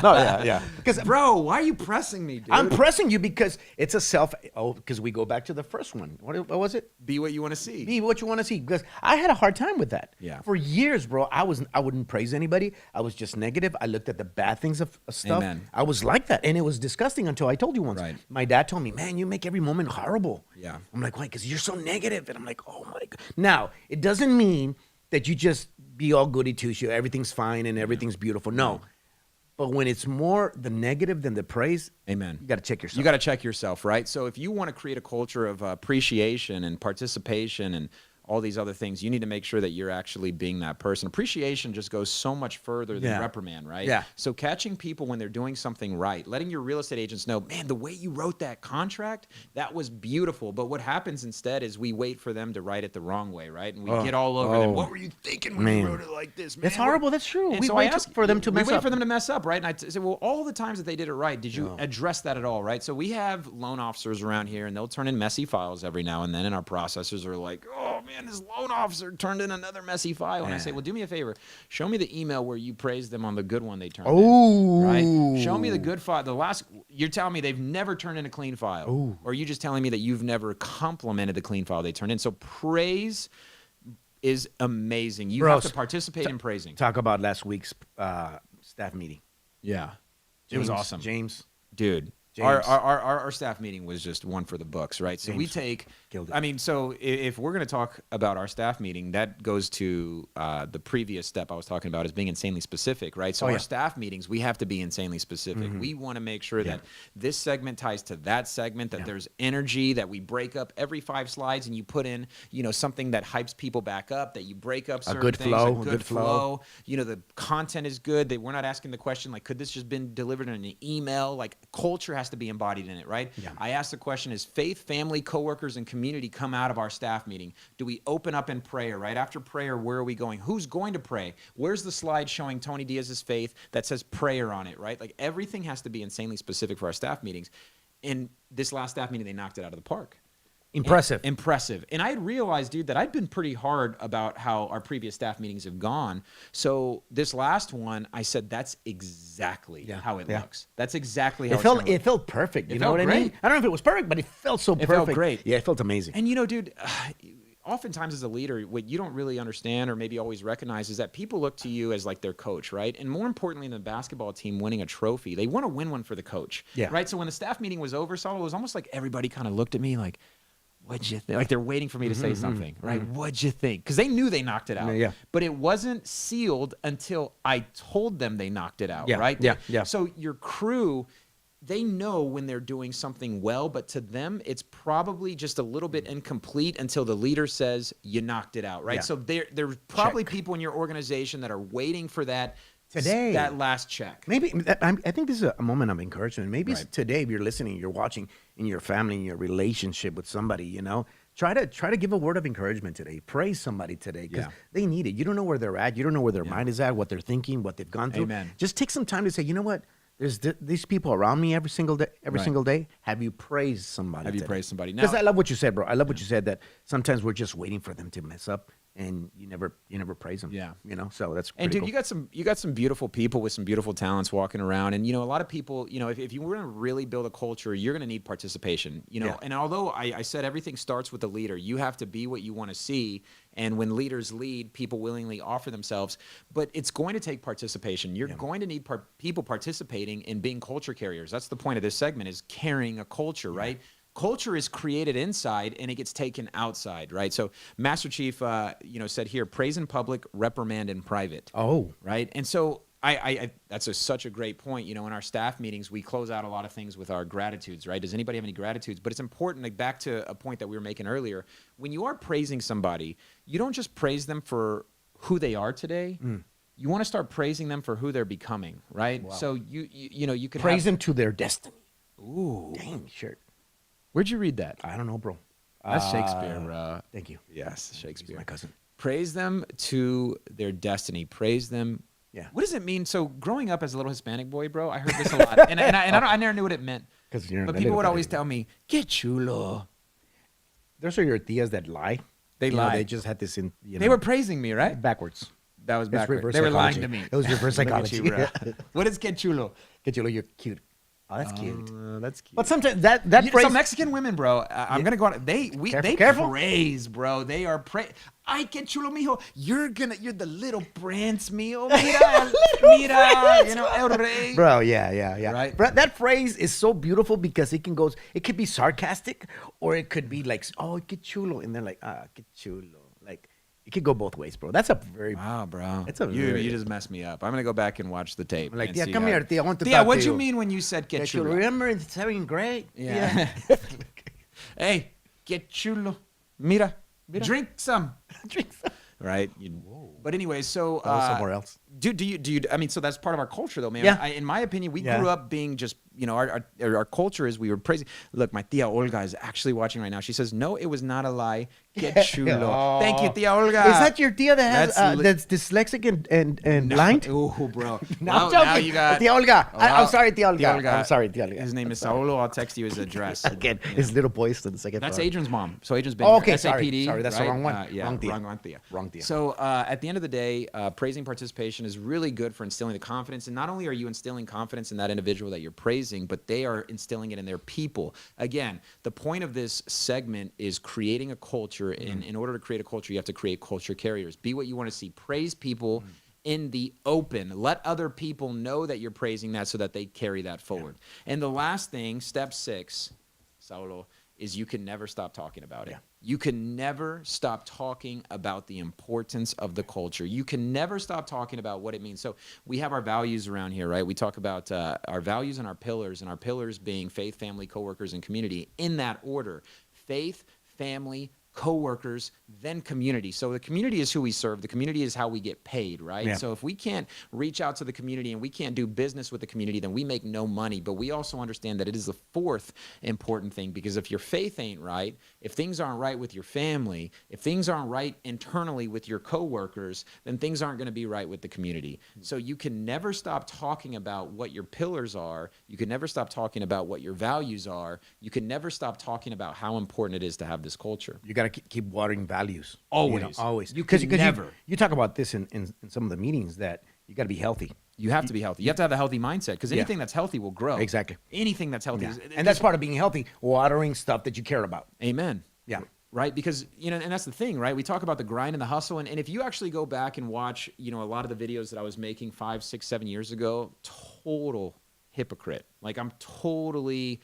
No, yeah. Because Bro, why are you pressing me, dude? I'm pressing you because it's a because we go back to the first one. What was it? Be what you want to see. Be what you want to see. Because I had a hard time with that. Yeah. For years, bro, I wouldn't praise anybody. I was just negative. I looked at the bad things of stuff. Amen. I was like that. And it was disgusting until I told you once. Right. My dad told me, man, you make every moment horrible. Yeah. I'm like, why? Because you're so negative. And I'm like, oh my God. Now, it doesn't mean that you just be all goody two-shoe, everything's fine and everything's beautiful. No. But when it's more the negative than the praise, Amen. you got to check yourself. You got to check yourself, right? So if you want to create a culture of appreciation and participation and all these other things, you need to make sure that you're actually being that person. Appreciation just goes so much further than reprimand, right? Yeah. So catching people when they're doing something right, letting your real estate agents know, man, the way you wrote that contract, that was beautiful. But what happens instead is we wait for them to write it the wrong way, right? And we get all over them. What were you thinking when you wrote it like this, man? It's horrible. That's true. And We so wait I ask, for them to mess We wait up. for them to mess up, right? And I say, well, all the times that they did it right, did you address that at all, right? So we have loan officers around here, and they'll turn in messy files every now and then, and our processors are like, oh, man, this loan officer turned in another messy file. And I say, well, do me a favor. Show me the email where you praised them on the good one they turned in. Right? Show me the good file. You're telling me they've never turned in a clean file. Or are you just telling me that you've never complimented the clean file they turned in? So praise is amazing. You have to participate in praising. Talk about last week's staff meeting. Yeah. It was awesome. James. Dude. James. Our staff meeting was just one for the books, right? So James killed it. I mean, so if we're going to talk about our staff meeting, that goes to the previous step I was talking about is being insanely specific, right? So our staff meetings, we have to be insanely specific. We want to make sure that this segment ties to that segment, that there's energy, that we break up every 5 slides and you put in, something that hypes people back up, that you break up certain good things, flow, a good flow. The content is good. We're not asking the question, like, could this just been delivered in an email? Like, culture has to be embodied in it, right? Yeah. I asked the question, is faith, family, coworkers, and community come out of our staff meeting? Do we open up in prayer, right? After prayer, where are we going? Who's going to pray? Where's the slide showing Tony Diaz's faith that says prayer on it, right? Like, everything has to be insanely specific for our staff meetings. In this last staff meeting, they knocked it out of the park. Impressive. Impressive. And I had realized, dude, that I'd been pretty hard about how our previous staff meetings have gone. So this last one, I said, that's exactly how it looks. That's exactly how it felt perfect. You know what I mean? I don't know if it was perfect, but it felt so perfect. It felt great. Yeah, it felt amazing. And dude, oftentimes as a leader, what you don't really understand or maybe always recognize is that people look to you as like their coach, right? And more importantly than the basketball team winning a trophy, they want to win one for the coach, right? So when the staff meeting was over, Saul, it was almost like everybody kind of looked at me like, what'd you think? Like they're waiting for me to say something, right? What'd you think? Because they knew they knocked it out. Yeah. But it wasn't sealed until I told them they knocked it out, right? Yeah. So your crew, they know when they're doing something well, but to them, it's probably just a little bit incomplete until the leader says, you knocked it out, right? Yeah. So there's probably people in your organization that are waiting for that today, that last check. Maybe I think this is a moment of encouragement. Maybe today, if you're listening, you're watching in your family, in your relationship with somebody, try to give a word of encouragement today. Praise somebody today because they need it. You don't know where they're at. You don't know where their mind is at, what they're thinking, what they've gone through. Amen. Just take some time to say, you know what? There's these people around me every single day. Have you praised somebody? Have you praised somebody? Because I love what you said, bro. I love what you said, that sometimes we're just waiting for them to mess up and you never praise them. Yeah. So that's And pretty dude, cool. you got some beautiful people with some beautiful talents walking around. And a lot of people, if you were going to really build a culture, you're going to need participation. Yeah. And although I said everything starts with the leader, you have to be what you want to see. And when leaders lead, people willingly offer themselves. But it's going to take participation. You're going to need people participating in being culture carriers. That's the point of this segment, is carrying a culture, right? Culture is created inside and it gets taken outside, right? So Master Chief, said here, praise in public, reprimand in private. Oh, Right. And so I that's such a great point. In our staff meetings, we close out a lot of things with our gratitudes, right? Does anybody have any gratitudes? But it's important, like back to a point that we were making earlier, when you are praising somebody, you don't just praise them for who they are today. You want to start praising them for who they're becoming, right? Wow. So you could praise them to their destiny. Ooh. Dang, shirt. Where'd you read that? I don't know, bro. That's Shakespeare, bro. Thank you. Yes, He's Shakespeare. my cousin. Praise them to their destiny. Praise them. Yeah. What does it mean? So growing up as a little Hispanic boy, bro, I heard this a lot, and I never knew what it meant. Because you're. But people would always tell me, "Que chulo." Those are your tias that lie. They lie. They just had this in. They were praising me, right? backwards. That was It's backwards. reverse They were lying psychology. to me. It was reverse Look at psychology. you, bro. What is que chulo? Get you, you're cute. Oh, that's cute. That's cute. But sometimes that So phrase. Mexican women, bro, I'm gonna go on. They Careful. praise, bro. They are Ay, que chulo, mijo. You're the little prince, mijo. Mira, mira, el rey. Bro, yeah. Right? Bro, that phrase is so beautiful because it could be sarcastic or it could be like, oh, que chulo. And they're like, que chulo. Like, it could go both ways, bro. That's a very. Wow, bro. It's a you very- just messed me up. I'm gonna go back and watch the tape. I'm like, and tia, see come how- here, tia. I want to Tia, talk what'd to you you mean when you said que Que chulo. chulo? Remember in 7th grade? Yeah. Hey, que chulo. Mira, drink some. Drink some. Right. But anyway, so That was somewhere else. Do you? I mean, so that's part of our culture, though, man. Yeah. In my opinion, we Yeah. grew up being just, our culture is we were praising. Look, my tia Olga is actually watching right now. She says, "No, it was not a lie. Que chulo." Oh. Thank you, tia Olga. Is that your tia that has That's li- that's dyslexic and blind? Oh, bro. No, Now- I'm now joking. you got Tia Olga. Oh, I'm sorry, Tia Olga. Tia Olga. I'm sorry, Tia Olga. His name is Saulo. I'll text you his address. Again, his little boys to the second That's floor. Adrian's mom. So Adrian's been Oh, here. okay, sorry. SAPD, Sorry, that's the right? wrong one. Yeah, Wrong tia. Wrong tia. Wrong tia. So at the end of the day, praising participation is really good for instilling the confidence. And not only are you instilling confidence in that individual that you're praising, but they are instilling it in their people. Again, the point of this segment is creating a culture. And in order to create a culture, you have to create culture carriers. Be what you want to see. Praise people in the open. Let other people know that you're praising that so that they carry that forward. And the last thing, step 6, Saulo, is you can never stop talking about it. Yeah. You can never stop talking about the importance of the culture. You can never stop talking about what it means. So we have our values around here, right? We talk about our values and our pillars being faith, family, coworkers, and community in that order. Faith, family, coworkers, then community. So the community is who we serve. The community is how we get paid, right? Yeah. So if we can't reach out to the community and we can't do business with the community, then we make no money. But we also understand that it is the fourth important thing, because if your faith ain't right, if things aren't right with your family, if things aren't right internally with your coworkers, then things aren't going to be right with the community. So you can never stop talking about what your pillars are. You can never stop talking about what your values are. You can never stop talking about how important it is to have this culture. You got to keep watering values. Always. Always. You can never. You talk about this in some of the meetings that you got to be healthy. You have to be healthy. You have to have a healthy mindset, because anything that's healthy will grow. Exactly. Anything that's healthy. Yeah. Is, And that's part of being healthy, watering stuff that you care about. Amen. Yeah. Right? Because, and that's the thing, right? We talk about the grind and the hustle. And if you actually go back and watch, a lot of the videos that I was making 5, 6, 7 years ago, total hypocrite. Like, I'm totally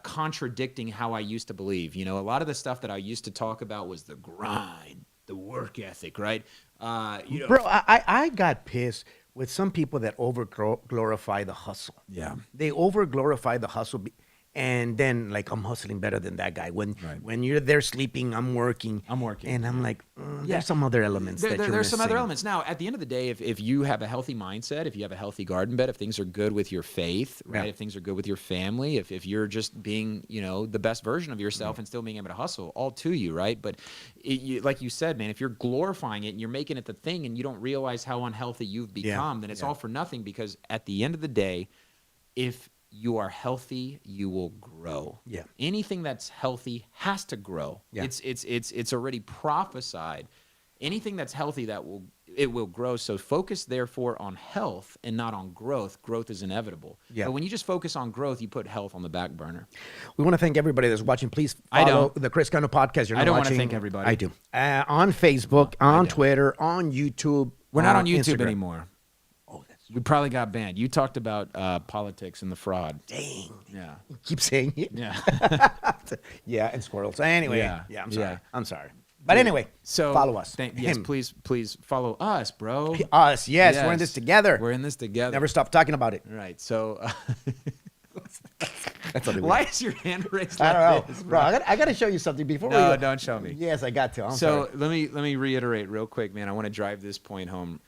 contradicting how I used to believe. A lot of the stuff that I used to talk about was the grind, the work ethic, right? Bro, I got pissed with some people that glorify the hustle. Yeah. They glorify the hustle. And then, like, I'm hustling better than that guy. When you're there sleeping, I'm working. And I'm like, there's some other elements that you're There's some other missing. elements. Now, at the end of the day, if you have a healthy mindset, if you have a healthy garden bed, if things are good with your faith, right? Yeah. If things are good with your family, if you're just being, the best version of yourself and still being able to hustle, all to you, right? But like you said, man, if you're glorifying it and you're making it the thing and you don't realize how unhealthy you've become, then it's all for nothing, because at the end of the day, if you are healthy, you will grow. Yeah. Anything that's healthy has to grow. Yeah. It's already prophesied. anything that's healthy it will grow. So focus therefore on health and not on growth. Growth is inevitable. Yeah. But when you just focus on growth, you put health on the back burner. We want to thank everybody that's watching. Please I follow don't. the Chris Cano podcast. You're not I don't want to watching. thank everybody. I do. On Facebook, on Twitter, on YouTube. We're not on YouTube Instagram. anymore. Oh, that's We probably got banned. You talked about politics and the fraud. dang. Yeah. Keep saying it. Yeah. Yeah, and squirrels. Anyway, Yeah. yeah, I'm sorry. Yeah. I'm sorry. But anyway, So follow us. Yes, Him. please follow us, bro. Us, yes, we're in this together. We're in this together. Never stop talking about it. Right. So That's all why is your hand raised? I Like don't know, this, bro. I got to show you something before we No, go. don't show me. Yes, I got to. I'm So sorry. let me reiterate real quick, man. I want to drive this point home.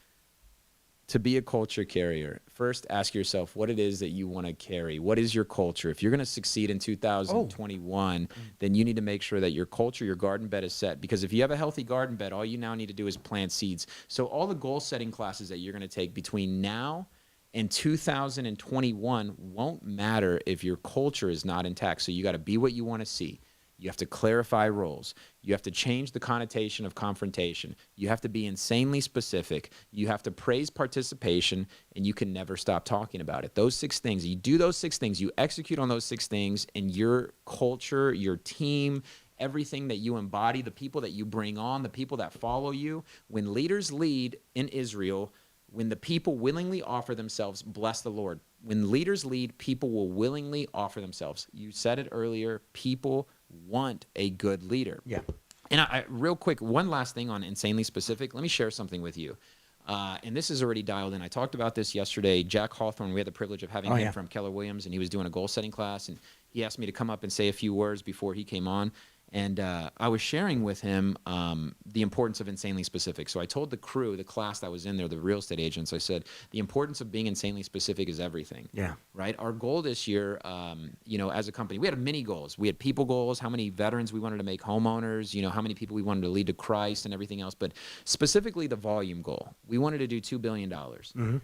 To be a culture carrier, first ask yourself what it is that you want to carry. What is your culture? If you're going to succeed in 2021, then you need to make sure that your culture, your garden bed is set. Because if you have a healthy garden bed, all you now need to do is plant seeds. So all the goal setting classes that you're going to take between now and 2021 won't matter if your culture is not intact. So you got to be what you want to see. You have to clarify roles. You have to change the connotation of confrontation. You have to be insanely specific. You have to praise participation, and you can never stop talking about it. Those 6 things, you do those 6 things, you execute on those 6 things, and your culture, your team, everything that you embody, the people that you bring on, the people that follow you, when leaders lead in Israel, when the people willingly offer themselves, bless the Lord. When leaders lead, people will willingly offer themselves. You said it earlier, people want a good leader. Yeah. And I real quick, one last thing on insanely specific. Let me share something with you. And this is already dialed in. I talked about this yesterday. Jack Hawthorne, we had the privilege of having him from Keller Williams, and he was doing a goal-setting class, and he asked me to come up and say a few words before he came on. And I was sharing with him the importance of insanely specific. So I told the crew, the class that was in there, the real estate agents, I said, the importance of being insanely specific is everything. Yeah. Right? Our goal this year, as a company, we had many goals. We had people goals, how many veterans we wanted to make homeowners, how many people we wanted to lead to Christ and everything else. But specifically the volume goal. We wanted to do $2 billion. Mm-hmm.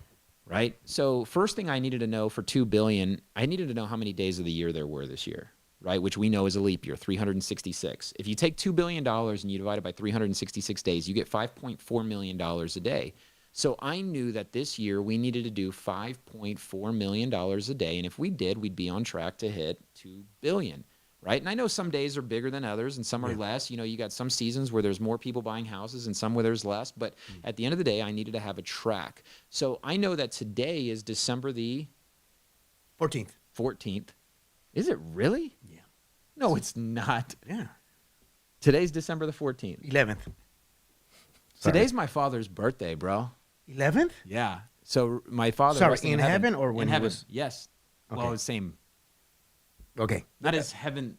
Right? So first thing I needed to know for $2 billion, I needed to know how many days of the year there were this year. Right, which we know is a leap year, 366. If you take $2 billion and you divide it by 366 days, you get $5.4 million a day. So I knew that this year we needed to do $5.4 million a day. And if we did, we'd be on track to hit $2 billion. Right? And I know some days are bigger than others and some are less. You got some seasons where there's more people buying houses and some where there's less. But at the end of the day, I needed to have a track. So I know that today is December the 14th. Is it really? Yeah. No, it's not. Yeah. Today's December the 14th. 11th. Today's my father's birthday, bro. 11th? Yeah. So my father. Sorry, resting in heaven or when in he heaven? was? Yes. Okay. Well, it's same. Okay. That is heaven.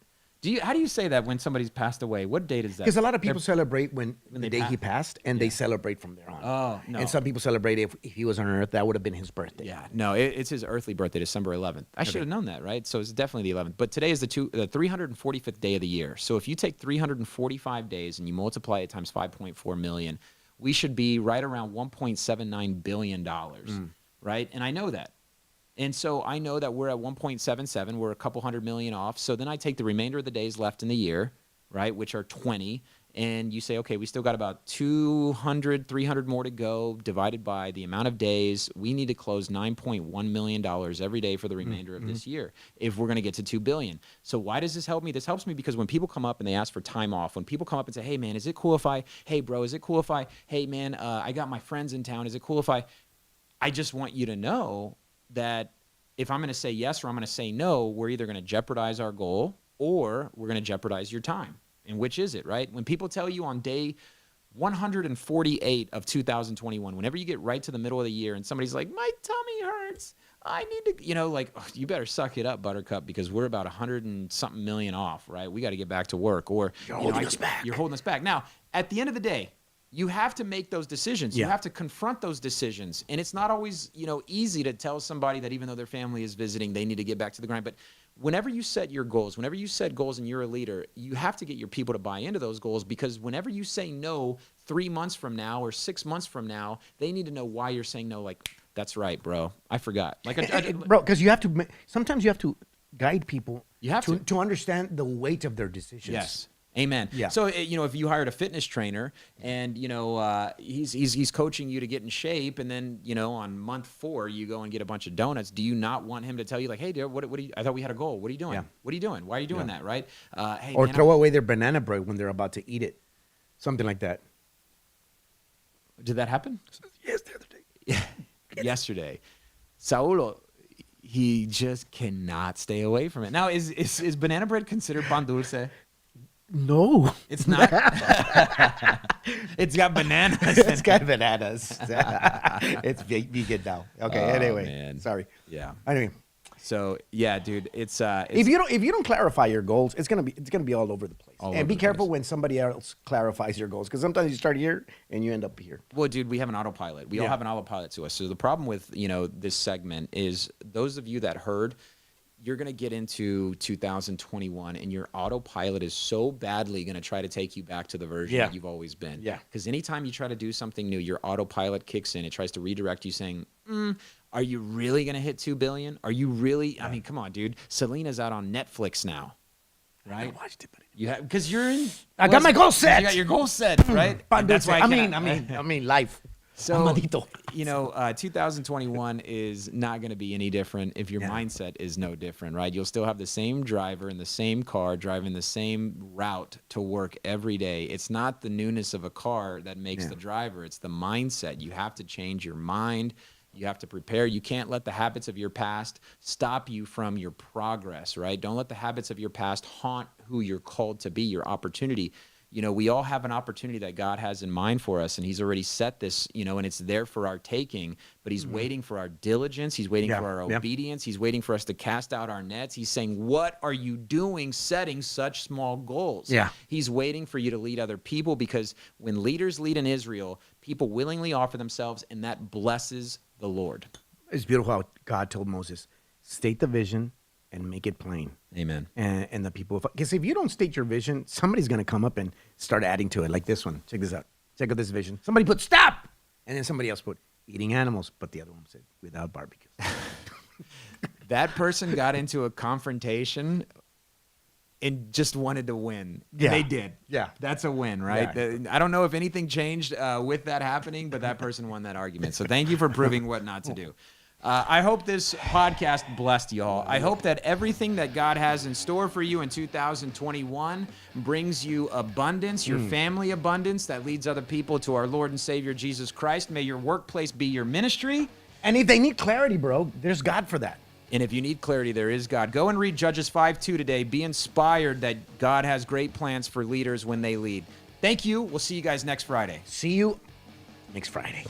How do you say that when somebody's passed away? What date is that? Because a lot of people celebrate when the they day he passed, and they celebrate from there on. Oh, no. And some people celebrate if he was on Earth, that would have been his birthday. Yeah, no, it's his earthly birthday, December 11th. I should have known that, right? So it's definitely the 11th. But today is the 345th day of the year. So if you take 345 days and you multiply it times 5.4 million, we should be right around $1.79 billion, right? And I know that. And so I know that we're at 1.77. We're a couple hundred million off. So then I take the remainder of the days left in the year, right, which are 20. And you say, okay, we still got about 200, 300 more to go, divided by the amount of days. We need to close $9.1 million every day for the remainder of this year if we're going to get to $2 billion. So why does this help me? This helps me because when people come up and they ask for time off, when people come up and say, hey, man, is it cool if hey, bro, is it cool if hey, man, I got my friends in town. Is it cool if I just want you to know that if I'm going to say yes or I'm going to say no, we're either going to jeopardize our goal or we're going to jeopardize your time. And which is it, right? When people tell you on day 148 of 2021, whenever you get right to the middle of the year and somebody's like, my tummy hurts, I need to, you better suck it up, Buttercup, because we're about 100 and something million off, right? We got to get back to work. Or you're holding us back. You're holding us back. Now, at the end of the day, you have to make those decisions. Yeah. You have to confront those decisions. And it's not always, easy to tell somebody that even though their family is visiting, they need to get back to the grind. But whenever you set your goals, whenever you set goals and you're a leader, you have to get your people to buy into those goals, because whenever you say no 3 months from now or 6 months from now, they need to know why you're saying no. Like, that's right, bro. I forgot. Bro, because you have to, sometimes you have to guide people You have to understand the weight of their decisions. Yes. Amen. Yeah. So, if you hired a fitness trainer and, he's coaching you to get in shape, and then, on month 4, you go and get a bunch of donuts, do you not want him to tell you, like, hey, dude, what do you, I thought we had a goal. What are you doing? Yeah. What are you doing? Why are you doing that, right? Hey, Or man, throw away their banana bread when they're about to eat it. Something like that. Did that happen? Yes, the other day. Yesterday. Saulo, he just cannot stay away from it. Now, is banana bread considered pan dulce? No. It's not. It's got bananas. It's got bananas. It's vegan now. Okay, anyway. Man. Sorry. Yeah. Anyway. So yeah, dude, it's if you don't clarify your goals, it's gonna be all over the place. All and over be the careful place. when somebody else clarifies your goals, because sometimes you start here and you end up here. well, dude, we have an autopilot. We all Yeah. have an autopilot to us. So the problem with this segment is those of you that heard, you're gonna get into 2021, and your autopilot is so badly gonna try to take you back to the version Yeah. that you've always been. Yeah. Because anytime you try to do something new, your autopilot kicks in. It tries to redirect you, saying, "Are you really gonna hit 2 billion? Are you really? Yeah. I mean, come on, dude. Selena's out on Netflix now, right? I watched it, but You have because you're in. I got my goal set. You got your goal set, right? And that's why I cannot- mean, life. So, Amadito. 2021 is not going to be any different if your mindset is no different, right? You'll still have the same driver in the same car driving the same route to work every day. It's not the newness of a car that makes the driver. It's the mindset. You have to change your mind. You have to prepare. You can't let the habits of your past stop you from your progress, right? Don't let the habits of your past haunt who you're called to be, your opportunity. We all have an opportunity that God has in mind for us, and he's already set this, and it's there for our taking, but he's waiting for our diligence. He's waiting for our obedience. He's waiting for us to cast out our nets. He's saying, what are you doing setting such small goals? Yeah. He's waiting for you to lead other people, because when leaders lead in Israel, people willingly offer themselves, and that blesses the Lord. It's beautiful how God told Moses, state the vision and make it plain. Amen. And the people, because if you don't state your vision, somebody's going to come up and start adding to it, like this one. Check this out. Check out this vision. Somebody put stop, and then somebody else put eating animals, but the other one said without barbecue. That person got into a confrontation and just wanted to win. Yeah. They did. Yeah. That's a win, right? Yeah. I don't know if anything changed with that happening, but that person won that argument. So thank you for proving what not to do. I hope this podcast blessed y'all. I hope that everything that God has in store for you in 2021 brings you abundance, your family abundance that leads other people to our Lord and Savior Jesus Christ. May your workplace be your ministry. And if they need clarity, bro, there's God for that. And if you need clarity, there is God. Go and read Judges 5:2 today. Be inspired that God has great plans for leaders when they lead. Thank you. We'll see you guys next Friday. See you next Friday.